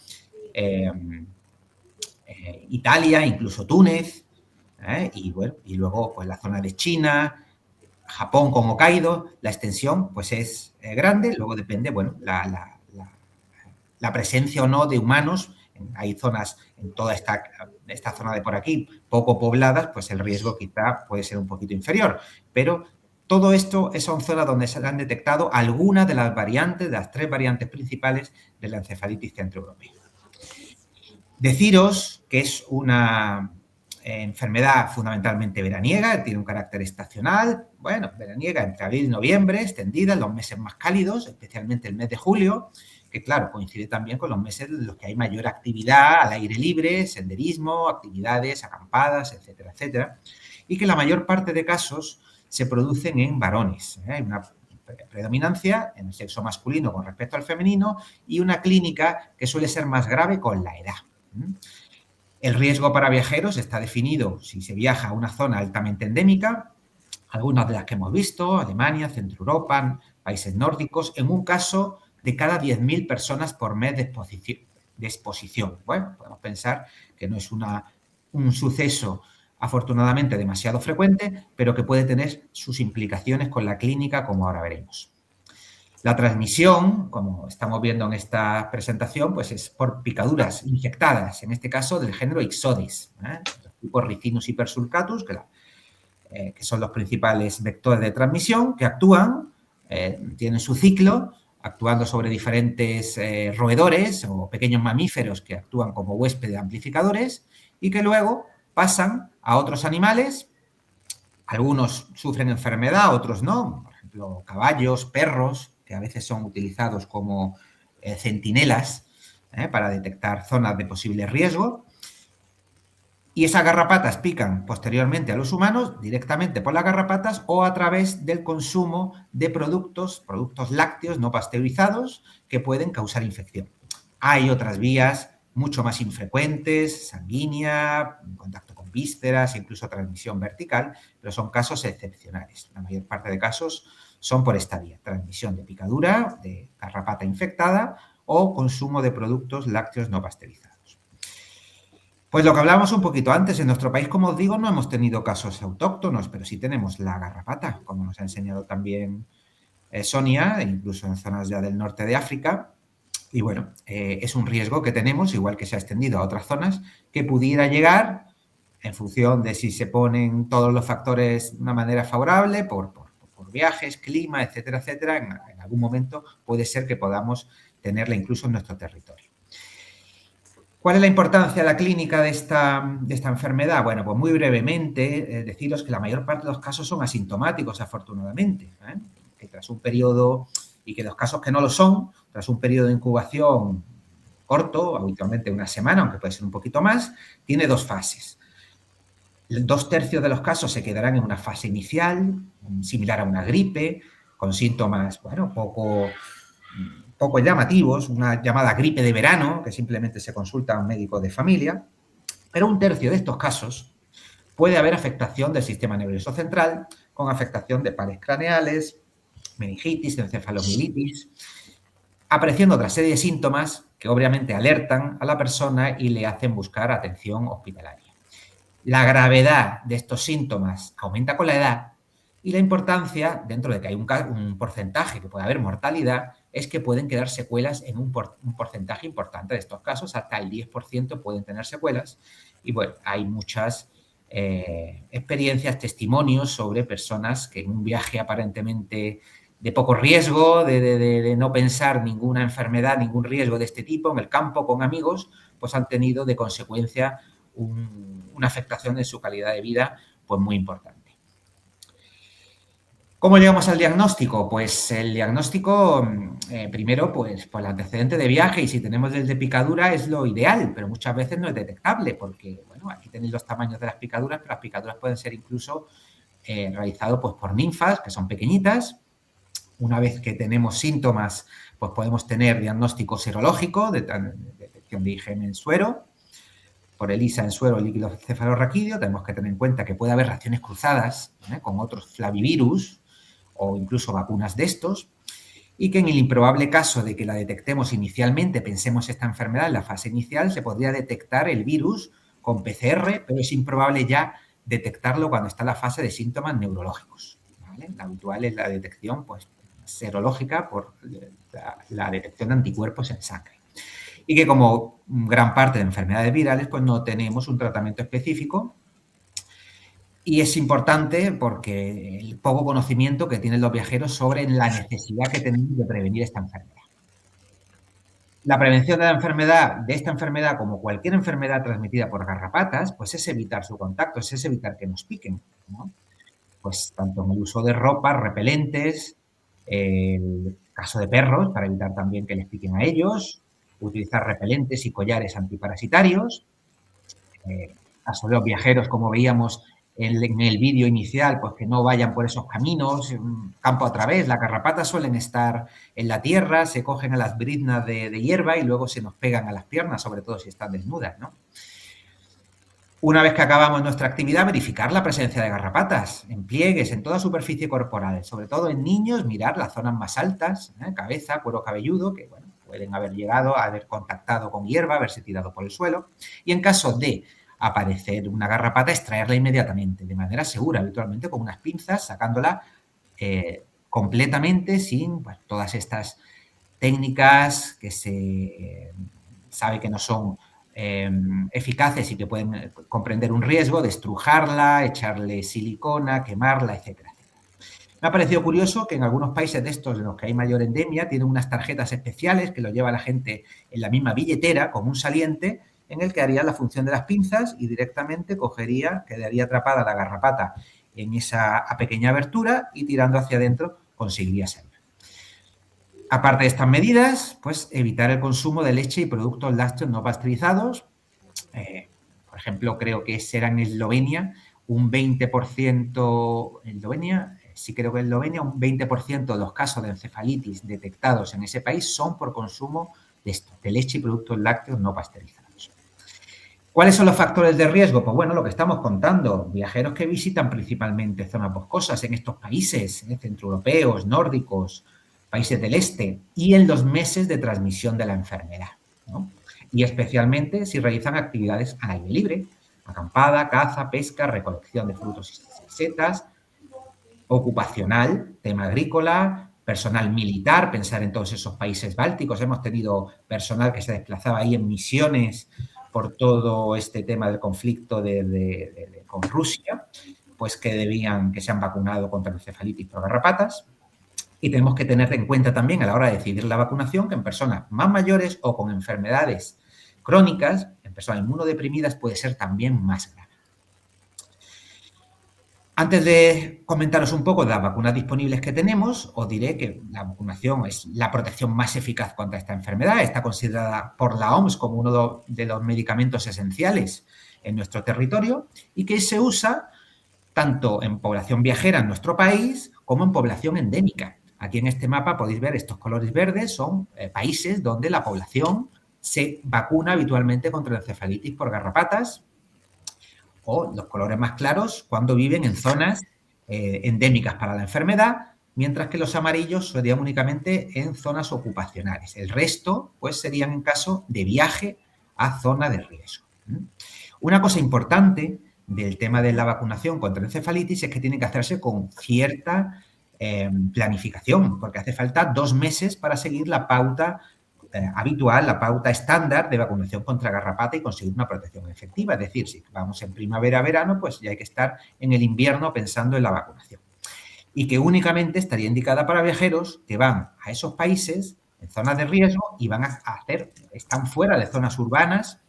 Italia, incluso Túnez, y luego pues la zona de China, Japón con Hokkaido. La extensión pues es grande, luego depende, bueno, la presencia o no de humanos. Hay zonas en toda esta zona de por aquí poco pobladas, pues el riesgo quizá puede ser un poquito inferior, pero todo esto son zonas donde se han detectado algunas de las variantes, de las 3 variantes principales de la encefalitis centroeuropea. Deciros que es una enfermedad fundamentalmente veraniega, tiene un carácter estacional, bueno, veraniega entre abril y noviembre, extendida en los meses más cálidos, especialmente el mes de julio, que claro, coincide también con los meses en los que hay mayor actividad al aire libre, senderismo, actividades, acampadas, etcétera, etcétera, y que la mayor parte de casos se producen en varones. Hay una predominancia en el sexo masculino con respecto al femenino y una clínica que suele ser más grave con la edad. El riesgo para viajeros está definido si se viaja a una zona altamente endémica, algunas de las que hemos visto, Alemania, Centro Europa, países nórdicos, en un caso de cada 10.000 personas por mes de exposición. Bueno, podemos pensar que no es un suceso afortunadamente demasiado frecuente, pero que puede tener sus implicaciones con la clínica, como ahora veremos. La transmisión, como estamos viendo en esta presentación, pues es por picaduras infectadas, en este caso del género Ixodes, los tipos Ricinus hipersulcatus, que son los principales vectores de transmisión, que actúan, tienen su ciclo, actuando sobre diferentes roedores o pequeños mamíferos que actúan como huéspedes amplificadores y que luego pasan a otros animales. Algunos sufren enfermedad, otros no. Por ejemplo, caballos, perros, que a veces son utilizados como centinelas para detectar zonas de posible riesgo. Y esas garrapatas pican posteriormente a los humanos directamente por las garrapatas o a través del consumo de productos lácteos no pasteurizados que pueden causar infección. Hay otras vías mucho más infrecuentes, sanguínea, contacto con vísceras, incluso transmisión vertical, pero son casos excepcionales. La mayor parte de casos son por esta vía, transmisión de picadura, de garrapata infectada o consumo de productos lácteos no pasteurizados. Pues lo que hablábamos un poquito antes, en nuestro país, como os digo, no hemos tenido casos autóctonos, pero sí tenemos la garrapata, como nos ha enseñado también Sonia, incluso en zonas ya del norte de África. Y bueno, es un riesgo que tenemos, igual que se ha extendido a otras zonas, que pudiera llegar, en función de si se ponen todos los factores de una manera favorable, por viajes, clima, etcétera, etcétera, en algún momento puede ser que podamos tenerla incluso en nuestro territorio. ¿Cuál es la importancia de la clínica de esta enfermedad? Bueno, pues muy brevemente deciros que la mayor parte de los casos son asintomáticos, afortunadamente, que tras un periodo, y que los casos que no lo son, tras un periodo de incubación corto, habitualmente una semana, aunque puede ser un poquito más, tiene 2 fases. 2/3 de los casos se quedarán en una fase inicial, similar a una gripe, con síntomas, bueno, poco llamativos, una llamada gripe de verano, que simplemente se consulta a un médico de familia, pero 1/3 de estos casos puede haber afectación del sistema nervioso central, con afectación de pares craneales, meningitis, encefalomielitis, apareciendo otra serie de síntomas que obviamente alertan a la persona y le hacen buscar atención hospitalaria. La gravedad de estos síntomas aumenta con la edad y la importancia, dentro de que hay un porcentaje que puede haber mortalidad, es que pueden quedar secuelas en un porcentaje importante de estos casos, hasta el 10% pueden tener secuelas. Y bueno, hay muchas experiencias, testimonios sobre personas que en un viaje aparentemente de poco riesgo, de no pensar ninguna enfermedad, ningún riesgo de este tipo, en el campo con amigos, pues han tenido de consecuencia una afectación en su calidad de vida pues muy importante. ¿Cómo llegamos al diagnóstico? Pues el diagnóstico, primero, pues por el antecedente de viaje, y si tenemos desde picadura es lo ideal, pero muchas veces no es detectable porque, bueno, aquí tenéis los tamaños de las picaduras, pero las picaduras pueden ser incluso realizadas pues, por ninfas, que son pequeñitas. Una vez que tenemos síntomas, pues podemos tener diagnóstico serológico, detección de IgM en suero, por ELISA en suero líquido cefalorraquídeo. Tenemos que tener en cuenta que puede haber reacciones cruzadas con otros flavivirus o incluso vacunas de estos, y que en el improbable caso de que la detectemos inicialmente, pensemos esta enfermedad en la fase inicial, se podría detectar el virus con PCR, pero es improbable ya detectarlo cuando está en la fase de síntomas neurológicos, ¿vale? La habitual es la detección pues, serológica por la detección de anticuerpos en sangre. Y que como gran parte de enfermedades virales, pues no tenemos un tratamiento específico. Y es importante porque el poco conocimiento que tienen los viajeros sobre la necesidad que tenemos de prevenir esta enfermedad. La prevención de esta enfermedad, como cualquier enfermedad transmitida por garrapatas, pues es evitar su contacto, es evitar que nos piquen, ¿no? Pues tanto en el uso de ropa, repelentes, el caso de perros, para evitar también que les piquen a ellos, utilizar repelentes y collares antiparasitarios. Caso de los viajeros, como veíamos en el vídeo inicial, pues que no vayan por esos caminos, campo a través. Las garrapatas suelen estar en la tierra, se cogen a las briznas de hierba y luego se nos pegan a las piernas, sobre todo si están desnudas, ¿no? Una vez que acabamos nuestra actividad, verificar la presencia de garrapatas en pliegues, en toda superficie corporal, sobre todo en niños, mirar las zonas más altas, cabeza, cuero cabelludo, que bueno, pueden haber llegado a haber contactado con hierba, haberse tirado por el suelo, y en caso de aparecer una garrapata, extraerla inmediatamente, de manera segura, habitualmente con unas pinzas, sacándola completamente sin todas estas técnicas que se sabe que no son eficaces y que pueden comprender un riesgo, de estrujarla, echarle silicona, quemarla, etcétera. Me ha parecido curioso que en algunos países de estos en los que hay mayor endemia tienen unas tarjetas especiales que lo lleva la gente en la misma billetera como un saliente en el que haría la función de las pinzas y directamente quedaría atrapada la garrapata en esa pequeña abertura y tirando hacia adentro conseguiría salir. Aparte de estas medidas, pues evitar el consumo de leche y productos lácteos no pasteurizados. Por ejemplo, creo que será en Eslovenia un 20%, un 20% de los casos de encefalitis detectados en ese país son por consumo de leche y productos lácteos no pasteurizados. ¿Cuáles son los factores de riesgo? Pues bueno, lo que estamos contando, viajeros que visitan principalmente zonas boscosas en estos países, centroeuropeos, nórdicos, países del este, y en los meses de transmisión de la enfermedad, ¿no? Y especialmente si realizan actividades al aire libre, acampada, caza, pesca, recolección de frutos y setas, ocupacional, tema agrícola, personal militar, pensar en todos esos países bálticos. Hemos tenido personal que se desplazaba ahí en misiones por todo este tema del conflicto con Rusia, pues que se han vacunado contra la encefalitis por garrapatas. Y tenemos que tener en cuenta también a la hora de decidir la vacunación que en personas más mayores o con enfermedades crónicas, en personas inmunodeprimidas, puede ser también más grave. Antes de comentaros un poco de las vacunas disponibles que tenemos, os diré que la vacunación es la protección más eficaz contra esta enfermedad. Está considerada por la OMS como uno de los medicamentos esenciales en nuestro territorio y que se usa tanto en población viajera en nuestro país como en población endémica. Aquí en este mapa podéis ver estos colores verdes, son países donde la población se vacuna habitualmente contra la encefalitis por garrapatas, o los colores más claros cuando viven en zonas endémicas para la enfermedad, mientras que los amarillos serían únicamente en zonas ocupacionales. El resto, pues, serían en caso de viaje a zona de riesgo. Una cosa importante del tema de la vacunación contra encefalitis es que tiene que hacerse con cierta planificación, porque hace falta 2 meses para seguir la pauta habitual, la pauta estándar de vacunación contra garrapata y conseguir una protección efectiva. Es decir, si vamos en primavera, verano, pues ya hay que estar en el invierno pensando en la vacunación. Y que únicamente estaría indicada para viajeros que van a esos países en zonas de riesgo y están fuera de zonas urbanas,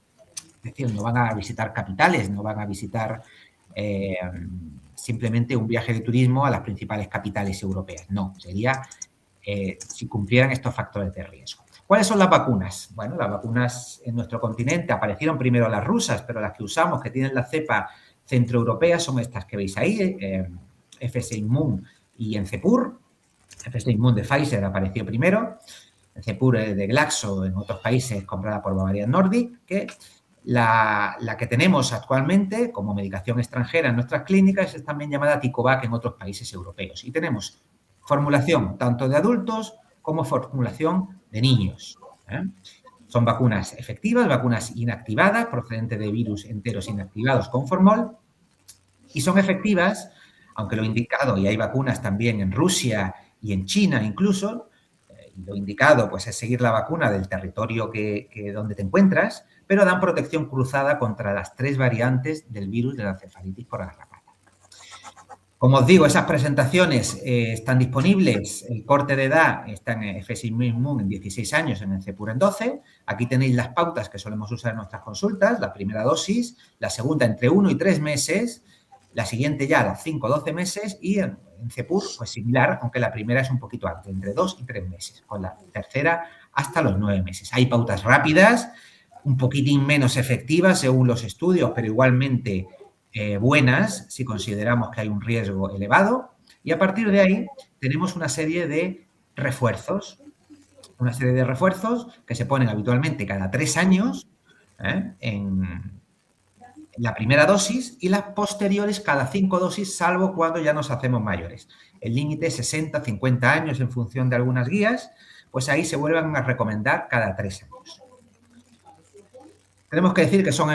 es decir, no van a visitar capitales, no van a visitar simplemente un viaje de turismo a las principales capitales europeas. No, sería si cumplieran estos factores de riesgo. ¿Cuáles son las vacunas? Bueno, las vacunas en nuestro continente aparecieron primero las rusas, pero las que usamos, que tienen la cepa centroeuropea, son estas que veis ahí, FS-Immun y Encepur. FS-Immun de Pfizer apareció primero, Encepur de Glaxo en otros países comprada por Bavarian Nordic, que la que tenemos actualmente como medicación extranjera en nuestras clínicas es también llamada Ticovac en otros países europeos. Y tenemos formulación tanto de adultos como formulación de niños. Son vacunas efectivas, vacunas inactivadas, procedentes de virus enteros inactivados con formol, y son efectivas, aunque lo indicado, y hay vacunas también en Rusia y en China incluso, lo indicado pues es seguir la vacuna del territorio donde te encuentras, pero dan protección cruzada contra las 3 variantes del virus de la encefalitis por garrapata. Como os digo, esas presentaciones están disponibles, el corte de edad está en FS-Immun en 16 años, en Encepur en 12. Aquí tenéis las pautas que solemos usar en nuestras consultas, la primera dosis, la segunda entre 1 y 3 meses, la siguiente ya a los 5 o 12 meses y en Encepur pues similar, aunque la primera es un poquito antes, entre 2 y 3 meses, con la tercera hasta los 9 meses. Hay pautas rápidas, un poquitín menos efectivas según los estudios, pero igualmente buenas si consideramos que hay un riesgo elevado, y a partir de ahí tenemos una serie de refuerzos que se ponen habitualmente cada 3 años en la primera dosis y las posteriores cada 5 dosis, salvo cuando ya nos hacemos mayores. El límite es 60, 50 años en función de algunas guías, pues ahí se vuelven a recomendar cada 3 años. Tenemos que decir que son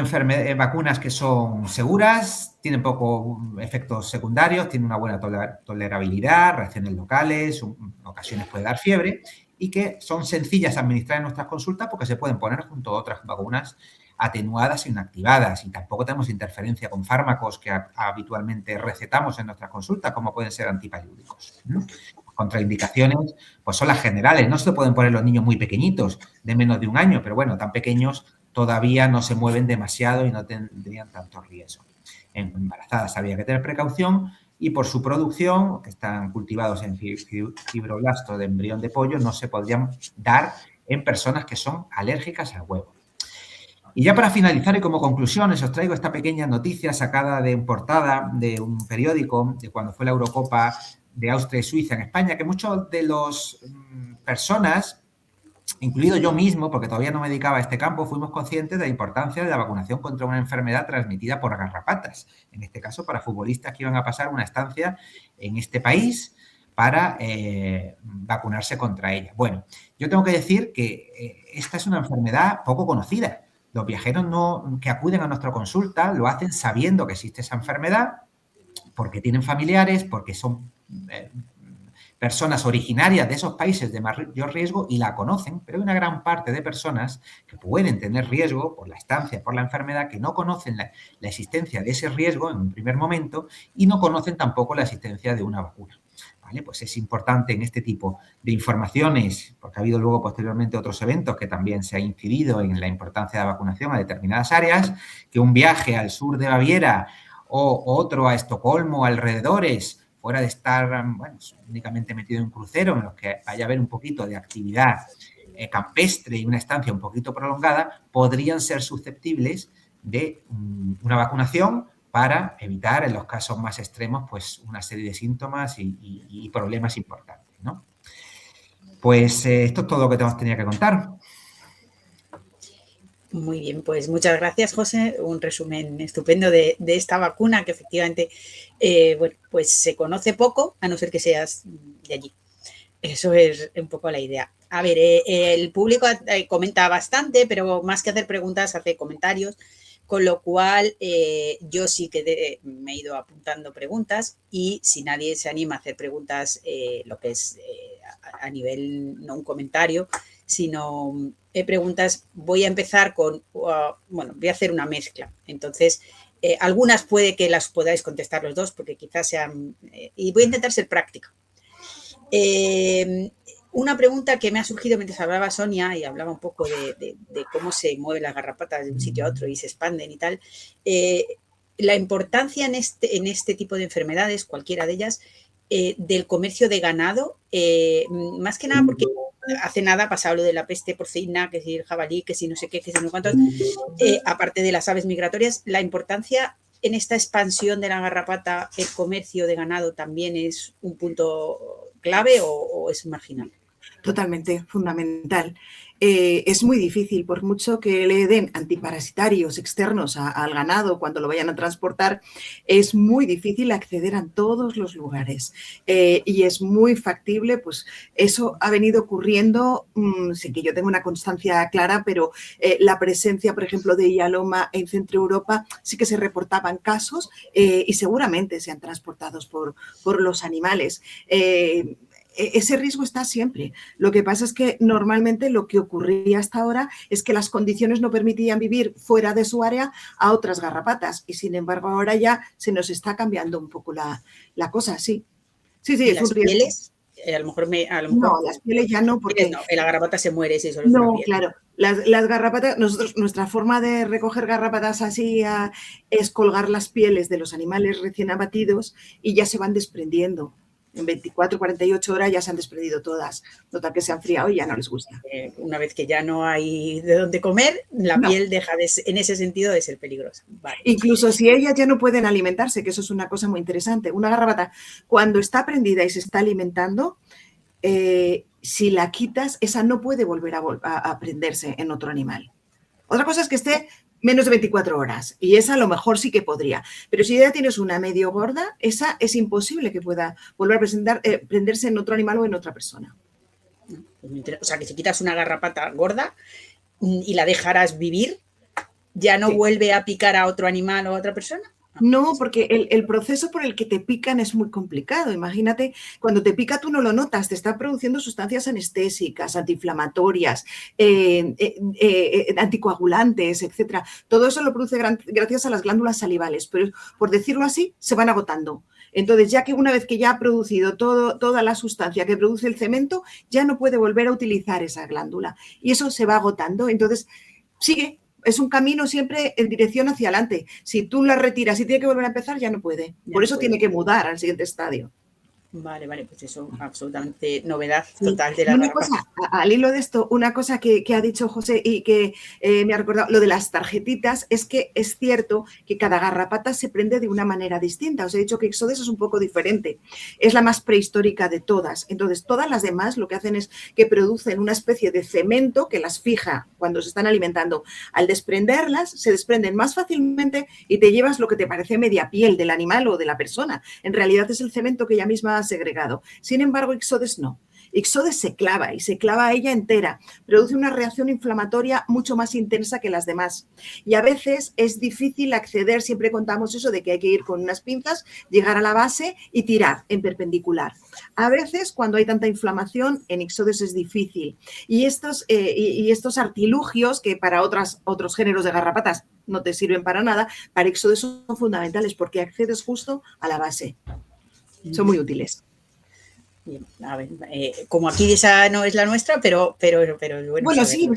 vacunas que son seguras, tienen pocos efectos secundarios, tienen una buena tolerabilidad, reacciones locales, en ocasiones puede dar fiebre, y que son sencillas de administrar en nuestras consultas porque se pueden poner junto a otras vacunas atenuadas e inactivadas, y tampoco tenemos interferencia con fármacos que habitualmente recetamos en nuestras consultas, como pueden ser antipalúdicos. Contraindicaciones pues son las generales, no se pueden poner los niños muy pequeñitos, de menos de 1 año, pero bueno, tan pequeños todavía no se mueven demasiado y no tendrían tanto riesgo. En embarazadas había que tener precaución, y por su producción, que están cultivados en fibroblasto de embrión de pollo, no se podrían dar en personas que son alérgicas al huevo. Y ya para finalizar y como conclusiones, os traigo esta pequeña noticia sacada de portada de un periódico de cuando fue la Eurocopa de Austria y Suiza en España, que muchos de las personas, incluido yo mismo, porque todavía no me dedicaba a este campo, fuimos conscientes de la importancia de la vacunación contra una enfermedad transmitida por garrapatas, en este caso para futbolistas que iban a pasar una estancia en este país para vacunarse contra ella. Bueno, yo tengo que decir que esta es una enfermedad poco conocida. Los viajeros que acuden a nuestra consulta lo hacen sabiendo que existe esa enfermedad, porque tienen familiares, porque son personas originarias de esos países de mayor riesgo y la conocen, pero hay una gran parte de personas que pueden tener riesgo por la estancia, por la enfermedad, que no conocen la existencia de ese riesgo en un primer momento y no conocen tampoco la existencia de una vacuna. ¿Vale? Pues es importante en este tipo de informaciones, porque ha habido luego posteriormente otros eventos que también se ha incidido en la importancia de la vacunación a determinadas áreas, que un viaje al sur de Baviera o otro a Estocolmo, alrededores, fuera de estar únicamente metido en un crucero, en los que vaya a haber un poquito de actividad campestre y una estancia un poquito prolongada, podrían ser susceptibles de una vacunación para evitar, en los casos más extremos, pues una serie de síntomas y problemas importantes, ¿no? Pues esto es todo lo que tenía que contar. Muy bien, pues muchas gracias, José. Un resumen estupendo de esta vacuna que efectivamente, bueno, pues se conoce poco, a no ser que seas de allí. Eso es un poco la idea. A ver, el público comenta bastante, pero más que hacer preguntas, hace comentarios. con lo cual yo sí que me he ido apuntando preguntas y si nadie se anima a hacer preguntas, lo que es a nivel, no un comentario, sino preguntas, voy a empezar con, bueno, voy a hacer una mezcla. Entonces, algunas puede que las podáis contestar los dos porque quizás sean, y voy a intentar ser práctica. Una pregunta que me ha surgido mientras hablaba Sonia y hablaba un poco de cómo se mueven las garrapatas de un sitio a otro y se expanden y tal. La importancia en este tipo de enfermedades, cualquiera de ellas, del comercio de ganado, más que nada porque hace nada ha pasado lo de la peste porcina, que si el jabalí, que si no sé qué, que si no cuántos, aparte de las aves migratorias, la importancia en esta expansión de la garrapata, el comercio de ganado también es un punto clave o es marginal. Totalmente, fundamental. Es muy difícil, por mucho que le den antiparasitarios externos al ganado cuando lo vayan a transportar, es muy difícil acceder a todos los lugares. Y es muy factible, pues eso ha venido ocurriendo, sin que yo tenga una constancia clara, pero la presencia, por ejemplo, de Hialoma en Centro Europa sí que se reportaban casos y seguramente sean transportados por los animales. Ese riesgo está siempre. Lo que pasa es que normalmente lo que ocurría hasta ahora es que las condiciones no permitían vivir fuera de su área a otras garrapatas y sin embargo ahora ya se nos está cambiando un poco la cosa, sí. Sí, ¿Y es las un riesgo. Pieles? A lo mejor no, las pieles ya no, porque no, la garrapata se muere si solo no, claro. Las garrapatas, nuestra forma de recoger garrapatas así es colgar las pieles de los animales recién abatidos y ya se van desprendiendo. En 24, 48 horas ya se han desprendido todas. Nota que se han enfriado y ya no les gusta. Una vez que ya no hay de dónde comer, la piel deja en ese sentido de ser peligrosa. Vale. Incluso si ellas ya no pueden alimentarse, que eso es una cosa muy interesante. Una garrapata, cuando está prendida y se está alimentando, si la quitas, esa no puede volver a prenderse en otro animal. Otra cosa es que esté menos de 24 horas y esa a lo mejor sí que podría. Pero si ya tienes una medio gorda, esa es imposible que pueda volver a prenderse en otro animal o en otra persona. O sea, que si quitas una garrapata gorda y la dejaras vivir, ¿ya no vuelve a picar a otro animal o a otra persona? No, porque el proceso por el que te pican es muy complicado. Imagínate, cuando te pica tú no lo notas, te está produciendo sustancias anestésicas, antiinflamatorias, anticoagulantes, etcétera. Todo eso lo produce gracias a las glándulas salivales, pero por decirlo así, se van agotando. Entonces, ya que una vez que ya ha producido toda la sustancia que produce el cemento, ya no puede volver a utilizar esa glándula y eso se va agotando. Entonces, sigue. Es un camino siempre en dirección hacia adelante. Si tú la retiras y tiene que volver a empezar, ya no puede. Por eso tiene que mudar al siguiente estadio. Vale, pues eso, absolutamente novedad total de la una cosa, al hilo de esto, una cosa que ha dicho José y que me ha recordado, lo de las tarjetitas, es que es cierto que cada garrapata se prende de una manera distinta. Os he dicho que Ixodes es un poco diferente. Es la más prehistórica de todas. Entonces, todas las demás lo que hacen es que producen una especie de cemento que las fija cuando se están alimentando. Al desprenderlas, se desprenden más fácilmente y te llevas lo que te parece media piel del animal o de la persona. En realidad es el cemento que ella misma ha segregado. Sin embargo, Ixodes no. Ixodes se clava y se clava a ella entera. Produce una reacción inflamatoria mucho más intensa que las demás. Y a veces es difícil acceder, siempre contamos eso de que hay que ir con unas pinzas, llegar a la base y tirar en perpendicular. A veces, cuando hay tanta inflamación, en Ixodes es difícil. Y estos artilugios, que para otros géneros de garrapatas no te sirven para nada, para Ixodes son fundamentales porque accedes justo a la base. Son muy útiles. Bien, a ver, como aquí esa no es la nuestra, pero bueno, sí,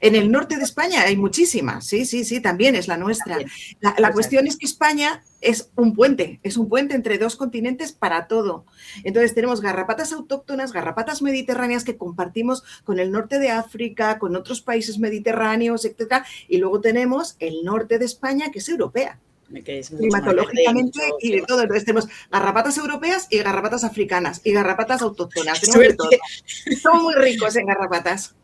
en el norte de España hay muchísimas, sí, también es la nuestra. La cuestión es que España es un puente entre dos continentes para todo. Entonces tenemos garrapatas autóctonas, garrapatas mediterráneas que compartimos con el norte de África, con otros países mediterráneos, etcétera, y luego tenemos el norte de España que es europea. que es mucho climatológicamente más verde, y de todo. Entonces tenemos garrapatas europeas y garrapatas africanas y garrapatas autóctonas. Tenemos de suerte. todo. Somos muy ricos en garrapatas.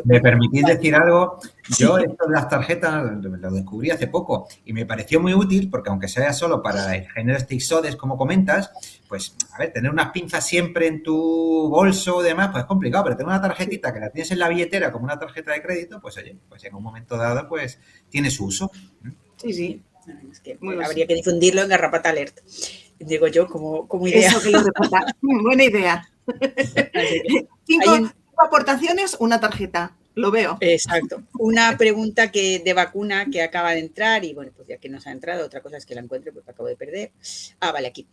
¿Me permitís decir algo? Yo esto de las tarjetas lo descubrí hace poco y me pareció muy útil porque aunque sea solo para el género Stixodes, como comentas, pues, a ver, tener unas pinzas siempre en tu bolso o demás, pues es complicado, pero tener una tarjetita que la tienes en la billetera como una tarjeta de crédito, pues oye, pues en un momento dado, pues tiene su uso. Sí, sí. Es que Muy habría que difundirlo en Garrapata Alert, digo yo, como idea. Eso que lo reporta. Buena idea. Así que 5 aportaciones, una tarjeta. Lo veo. Exacto. Una pregunta de vacuna que acaba de entrar y, bueno, pues ya que nos ha entrado, otra cosa es que la encuentre porque acabo de perder. Ah, vale, aquí.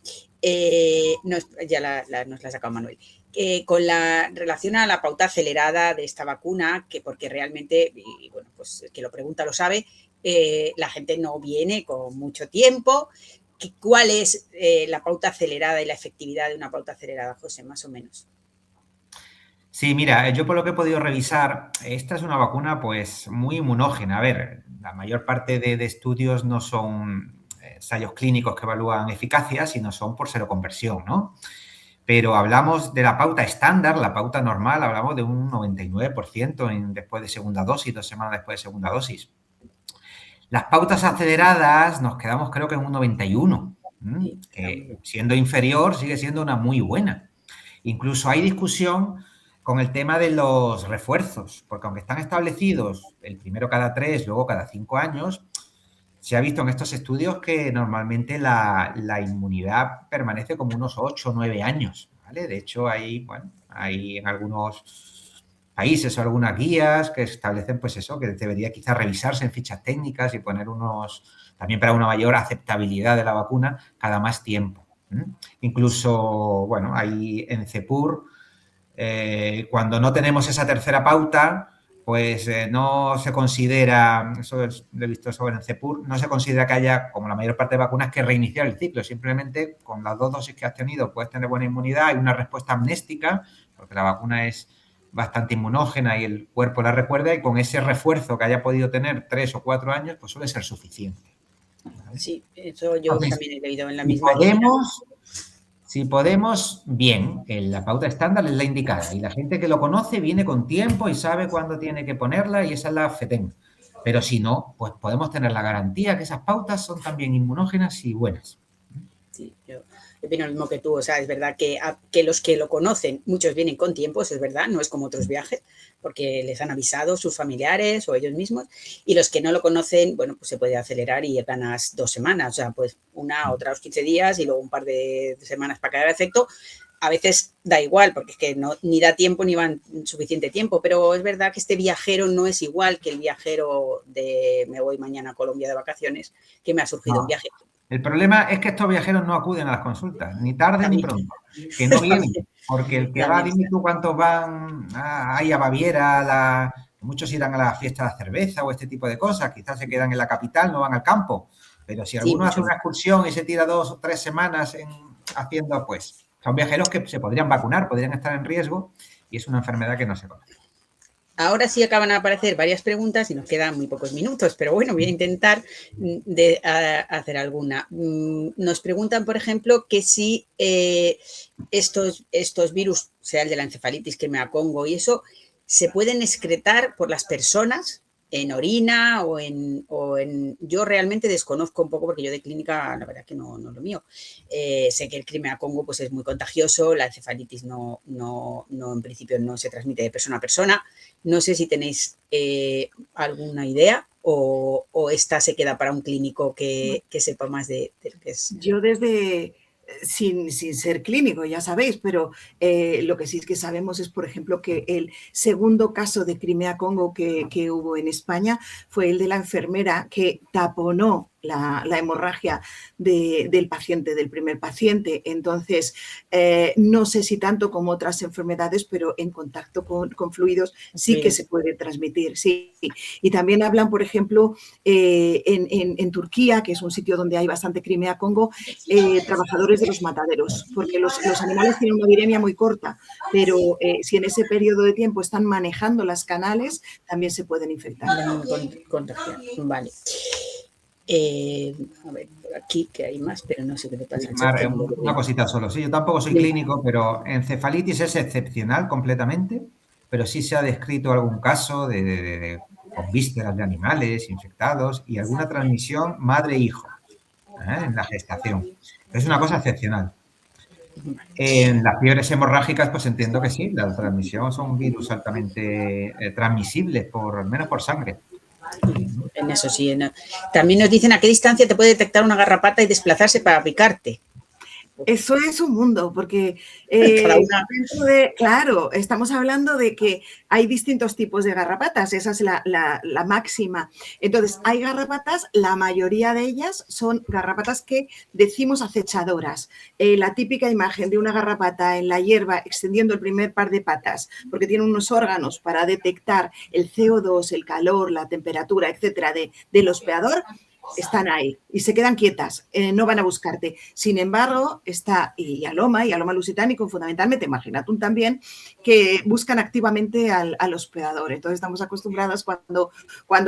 Nos la ha sacado Manuel. Con la relación a la pauta acelerada de esta vacuna, que porque realmente, y bueno, pues el que lo pregunta lo sabe, la gente no viene con mucho tiempo. ¿Cuál es la pauta acelerada y la efectividad de una pauta acelerada, José, más o menos? Sí, mira, yo por lo que he podido revisar, esta es una vacuna pues muy inmunógena. A ver, la mayor parte de estudios no son ensayos clínicos que evalúan eficacia, sino son por seroconversión, ¿no? Pero hablamos de la pauta estándar, la pauta normal, hablamos de un 99% después de segunda dosis, 2 semanas después de segunda dosis. Las pautas aceleradas nos quedamos creo que en un 91, que siendo inferior sigue siendo una muy buena. Incluso hay discusión con el tema de los refuerzos, porque aunque están establecidos el primero cada 3, luego cada 5 años, se ha visto en estos estudios que normalmente la inmunidad permanece como unos 8 o 9 años, ¿vale? De hecho, hay en algunos países o algunas guías que establecen pues eso, que debería quizás revisarse en fichas técnicas y poner también para una mayor aceptabilidad de la vacuna cada más tiempo. Incluso, bueno, hay en CEPUR, cuando no tenemos esa tercera pauta, pues no se considera, eso lo he visto sobre en CEPUR, no se considera que haya, como la mayor parte de vacunas, que reiniciar el ciclo. Simplemente con las 2 dosis que has tenido puedes tener buena inmunidad, hay una respuesta amnéstica, porque la vacuna es bastante inmunógena y el cuerpo la recuerda, y con ese refuerzo que haya podido tener 3 o 4 años, pues suele ser suficiente. ¿Vale? Sí, eso yo también he leído en la misma línea. Si podemos, bien, la pauta estándar es la indicada y la gente que lo conoce viene con tiempo y sabe cuándo tiene que ponerla y esa es la FETEN. Pero si no, pues podemos tener la garantía que esas pautas son también inmunógenas y buenas. Sí, yo opino lo mismo que tú. O sea, es verdad que los que lo conocen, muchos vienen con tiempo, eso es verdad, no es como otros viajes, porque les han avisado sus familiares o ellos mismos, y los que no lo conocen, bueno, pues se puede acelerar y ganas 2 semanas, o sea, pues otra 15 días y luego un par de semanas para que haga efecto. A veces da igual, porque es que ni da tiempo ni va suficiente tiempo, pero es verdad que este viajero no es igual que el viajero de me voy mañana a Colombia de vacaciones, que me ha surgido un viaje. El problema es que estos viajeros no acuden a las consultas, ni tarde ni pronto, que no vienen, porque el que va, dime tú cuántos van ahí a Baviera, muchos irán a la fiesta de la cerveza o este tipo de cosas, quizás se quedan en la capital, no van al campo, pero si alguno hace una excursión y se tira 2 o 3 semanas haciendo, pues, son viajeros que se podrían vacunar, podrían estar en riesgo y es una enfermedad que no se conoce. Ahora sí acaban de aparecer varias preguntas y nos quedan muy pocos minutos, pero bueno, voy a intentar hacer alguna. Nos preguntan, por ejemplo, que si estos virus, sea el de la encefalitis, que me acongo y eso, se pueden excretar por las personas en orina o en... Yo realmente desconozco un poco porque yo de clínica, la verdad que no lo mío. Sé que el Crimea-Congo pues es muy contagioso, la encefalitis no en principio no se transmite de persona a persona. No sé si tenéis alguna idea o esta se queda para un clínico que sepa más de lo que es. Yo sin ser clínico, ya sabéis, pero lo que sí es que sabemos es, por ejemplo, que el segundo caso de Crimea-Congo que hubo en España fue el de la enfermera que taponó la hemorragia del paciente, del primer paciente. Entonces, no sé si tanto como otras enfermedades, pero en contacto con fluidos sí que se puede transmitir, sí. Y también hablan, por ejemplo, en Turquía, que es un sitio donde hay bastante Crimea-Congo, trabajadores de los mataderos, porque los animales tienen una viremia muy corta, pero si en ese periodo de tiempo están manejando las canales, también se pueden infectar. Contagiar, vale. A ver, por aquí que hay más, pero no sé qué le pasa al Mar, chat. Que no lo una veo. cosita solo. Sí, yo tampoco soy Dime. clínico, pero encefalitis es excepcional completamente, pero sí se ha descrito algún caso con vísceras de animales infectados y alguna transmisión madre-hijo en la gestación. Es una cosa excepcional. En las fiebres hemorrágicas, pues entiendo que sí, la transmisión son virus altamente transmisibles, al menos por sangre. En eso sí. También nos dicen a qué distancia te puede detectar una garrapata y desplazarse para picarte. Eso es un mundo, porque Cada una. claro, estamos hablando de que hay distintos tipos de garrapatas, esa es la máxima. Entonces, hay garrapatas, la mayoría de ellas son garrapatas que decimos acechadoras. La típica imagen de una garrapata en la hierba extendiendo el primer par de patas, porque tiene unos órganos para detectar el CO2, el calor, la temperatura, etcétera, del hospedador, están ahí y se quedan quietas, no van a buscarte. Sin embargo, está y Aloma lusitanicum fundamentalmente, Marginatum también, que buscan activamente al hospedador. Entonces estamos acostumbradas cuando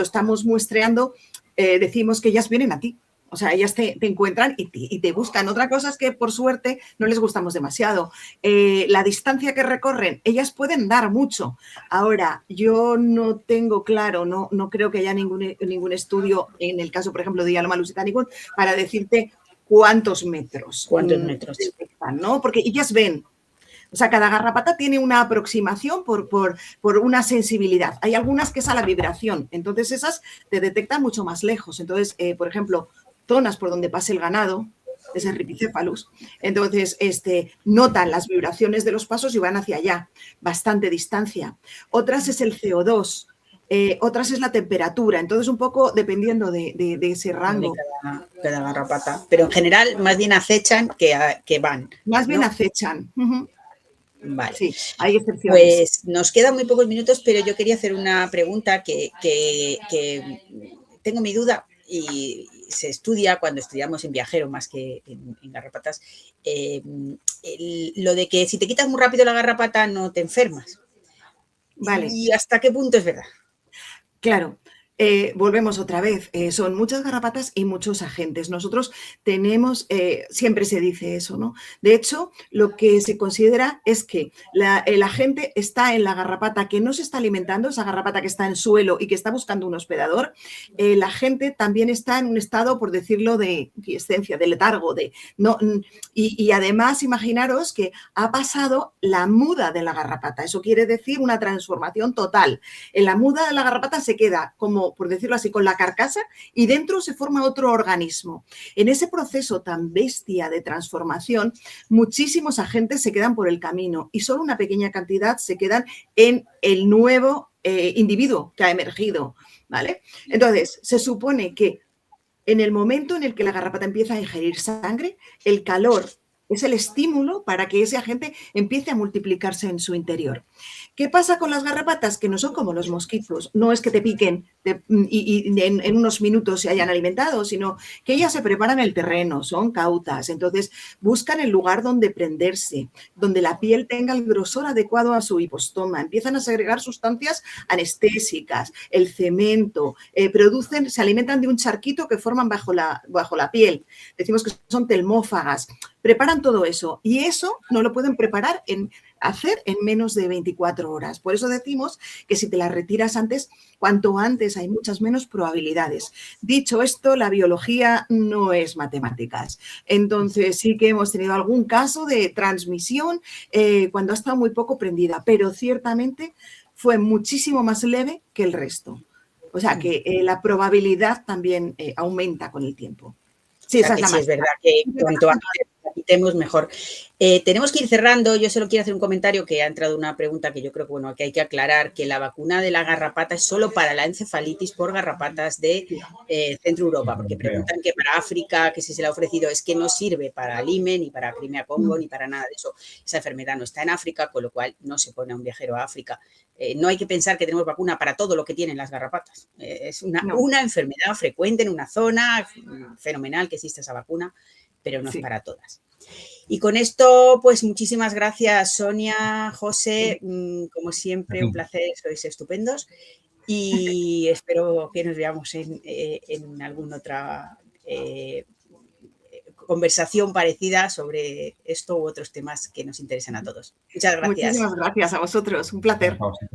estamos muestreando, decimos que ellas vienen a ti. O sea, ellas te encuentran y te buscan. Otra cosa es que, por suerte, no les gustamos demasiado. La distancia que recorren, ellas pueden dar mucho. Ahora, yo no tengo claro, no creo que haya ningún estudio, en el caso, por ejemplo, de Aloma lusitanicum, para decirte cuántos metros. ¿Cuántos metros? ¿No? Porque ellas ven. O sea, cada garrapata tiene una aproximación por una sensibilidad. Hay algunas que es a la vibración, entonces esas te detectan mucho más lejos. Entonces, por ejemplo, zonas por donde pase el ganado, es el Rhipicephalus, entonces notan las vibraciones de los pasos y van hacia allá, bastante distancia. Otras es el CO2, otras es la temperatura, entonces un poco dependiendo de ese rango. Cada garrapata, pero en general más bien acechan que van. Más bien ¿no? acechan. Vale. Sí, hay excepciones. Pues nos quedan muy pocos minutos, pero yo quería hacer una pregunta que tengo mi duda y se estudia cuando estudiamos en viajero más que en garrapatas, lo de que si te quitas muy rápido la garrapata no te enfermas. Vale. ¿Y hasta qué punto es verdad? Claro. Volvemos otra vez, son muchas garrapatas y muchos agentes. Nosotros tenemos, siempre se dice eso, ¿no? De hecho, lo que se considera es que el agente está en la garrapata que no se está alimentando, esa garrapata que está en suelo y que está buscando un hospedador. El agente también está en un estado, por decirlo, de quiescencia, de letargo. Y además, imaginaros que ha pasado la muda de la garrapata. Eso quiere decir una transformación total. En la muda de la garrapata se queda como, por decirlo así, con la carcasa y dentro se forma otro organismo. En ese proceso tan bestia de transformación, muchísimos agentes se quedan por el camino y solo una pequeña cantidad se quedan en el nuevo individuo que ha emergido, ¿vale? Entonces, se supone que en el momento en el que la garrapata empieza a ingerir sangre, el calor es el estímulo para que ese agente empiece a multiplicarse en su interior. ¿Qué pasa con las garrapatas? Que no son como los mosquitos, no es que te piquen y en unos minutos se hayan alimentado, sino que ellas se preparan el terreno, son cautas, entonces buscan el lugar donde prenderse, donde la piel tenga el grosor adecuado a su hipostoma, empiezan a segregar sustancias anestésicas, el cemento, se alimentan de un charquito que forman bajo la piel, decimos que son telmófagas, preparan todo eso y eso no lo pueden hacer en menos de 24 horas. Por eso decimos que si te la retiras antes, cuanto antes hay muchas menos probabilidades. Dicho esto, la biología no es matemáticas. Entonces sí que hemos tenido algún caso de transmisión cuando ha estado muy poco prendida, pero ciertamente fue muchísimo más leve que el resto. O sea que la probabilidad también aumenta con el tiempo. Sí, o sea, que sí es verdad que cuanto antes la quitemos mejor. Tenemos que ir cerrando. Yo solo quiero hacer un comentario que ha entrado una pregunta que yo creo que, bueno, que hay que aclarar, que la vacuna de la garrapata es solo para la encefalitis por garrapatas de Centro Europa, porque preguntan que para África, que si se le ha ofrecido, es que no sirve para Lime, ni para Crimea Congo, ni para nada de eso. Esa enfermedad no está en África, con lo cual no se pone a un viajero a África. No hay que pensar que tenemos vacuna para todo lo que tienen las garrapatas. Es una enfermedad frecuente en una zona, fenomenal que existe esa vacuna, pero no es para todas. Y con esto, pues muchísimas gracias, Sonia, José, como siempre, un placer, sois estupendos. y espero que nos veamos en alguna otra conversación parecida sobre esto u otros temas que nos interesan a todos. Muchas gracias. Muchísimas gracias a vosotros, un placer. Por favor, sí.